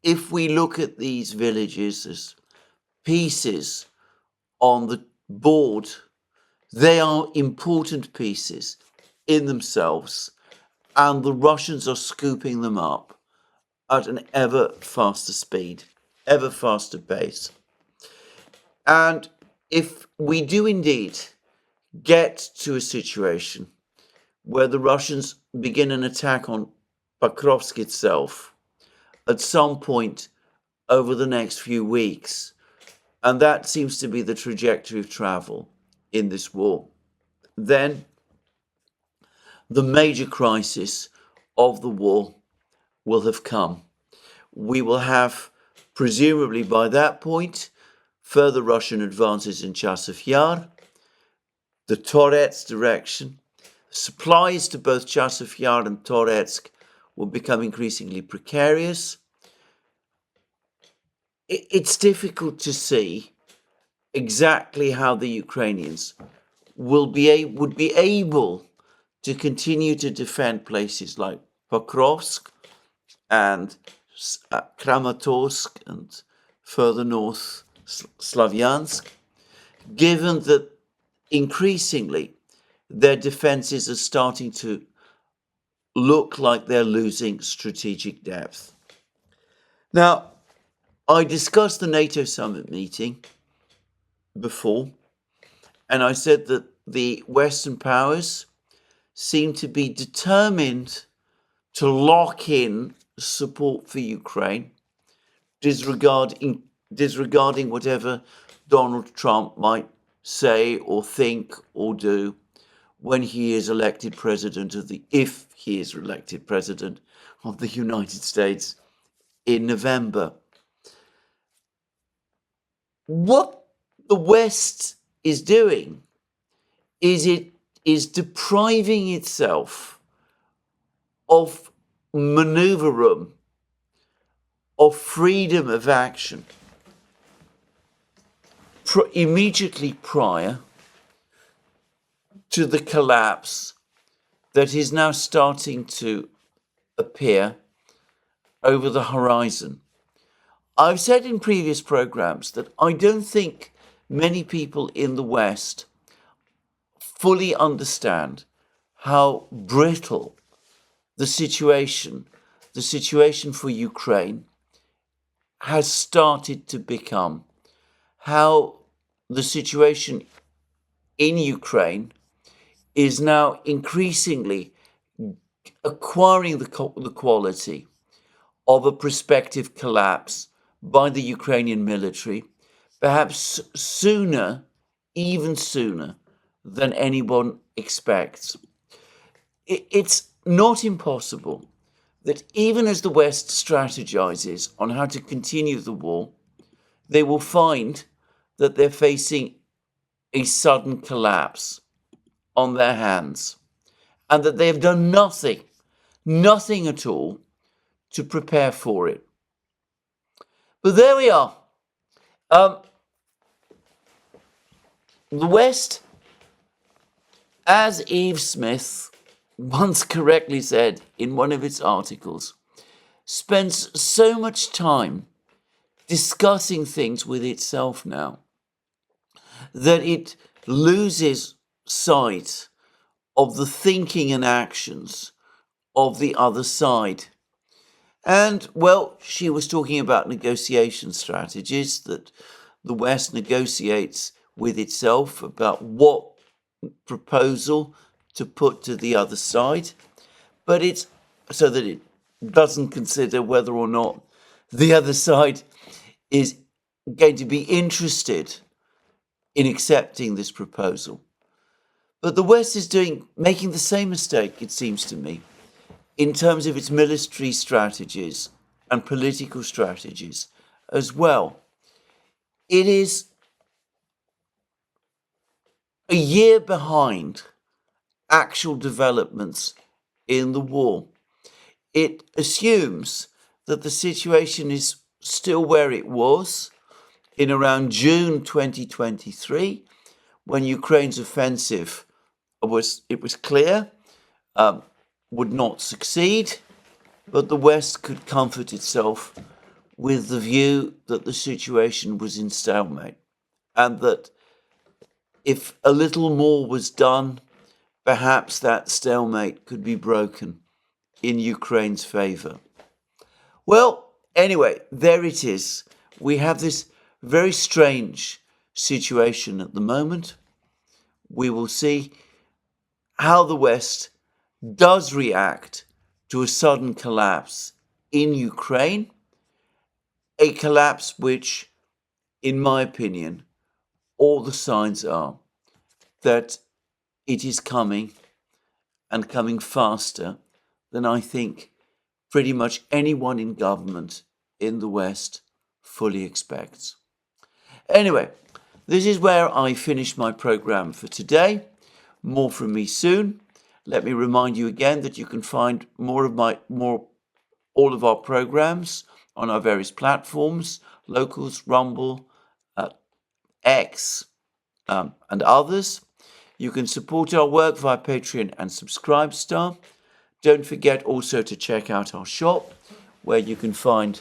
A: if we look at these villages as pieces on the board, they are important pieces in themselves, and the Russians are scooping them up at an ever faster speed, ever faster pace. And if we do indeed get to a situation where the Russians begin an attack on Pokrovsk itself at some point over the next few weeks, and that seems to be the trajectory of travel in this war, then the major crisis of the war will have come. We will have, presumably by that point, further Russian advances in Chasiv Yar, the Toretsk direction. Supplies to both Chasiv Yar and Toretsk will become increasingly precarious. It's difficult to see exactly how the Ukrainians would be able to continue to defend places like Pokrovsk and Kramatorsk and further north Slavyansk, given that increasingly their defenses are starting to look like they're losing strategic depth. Now, I discussed the NATO summit meeting before, and I said that the Western powers seem to be determined to lock in support for Ukraine, disregarding whatever Donald Trump might say or think or do when he is elected president if he is elected president of the United States in November. What the West is doing is it is depriving itself of maneuver room, of freedom of action, immediately prior to the collapse that is now starting to appear over the horizon. I've said in previous programs that I don't think many people in the West fully understand how brittle the situation for Ukraine has started to become, how the situation in Ukraine is now increasingly acquiring the quality of a prospective collapse by the Ukrainian military, perhaps sooner, even sooner than anyone expects. It's not impossible that even as the West strategizes on how to continue the war, they will find that they're facing a sudden collapse on their hands, and that they have done nothing at all to prepare for it. But there we are. The West, as Eve Smith once correctly said in one of its articles, spends so much time discussing things with itself now that it loses sight of the thinking and actions of the other side. And, well, she was talking about negotiation strategies, that the West negotiates with itself about what proposal to put to the other side, but it's so that it doesn't consider whether or not the other side is going to be interested in accepting this proposal. But the West is making the same mistake, it seems to me, in terms of its military strategies and political strategies as well. It is a year behind actual developments in the war. It assumes that the situation is still where it was in around June 2023, when Ukraine's offensive was clear, would not succeed, but the West could comfort itself with the view that the situation was in stalemate, and that if a little more was done, perhaps that stalemate could be broken in Ukraine's favor. Well, anyway, there it is. We have this very strange situation at the moment. We will see how the West does react to a sudden collapse in Ukraine, a collapse which, in my opinion, all the signs are that it is coming, and coming faster than I think pretty much anyone in government in the West fully expects. Anyway, this is where I finish my program for today. More from me soon. Let me remind you again that you can find all of our programs on our various platforms, Locals, Rumble, X, and others. You can support our work via Patreon and Subscribestar. Don't forget also to check out our shop, where you can find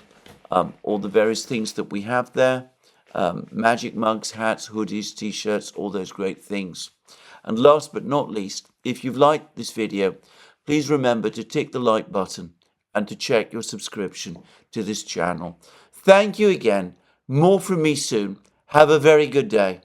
A: all the various things that we have there. Magic mugs, hats, hoodies, t-shirts, all those great things. And last but not least, if you've liked this video, please remember to tick the like button and to check your subscription to this channel. Thank you again. More from me soon. Have a very good day.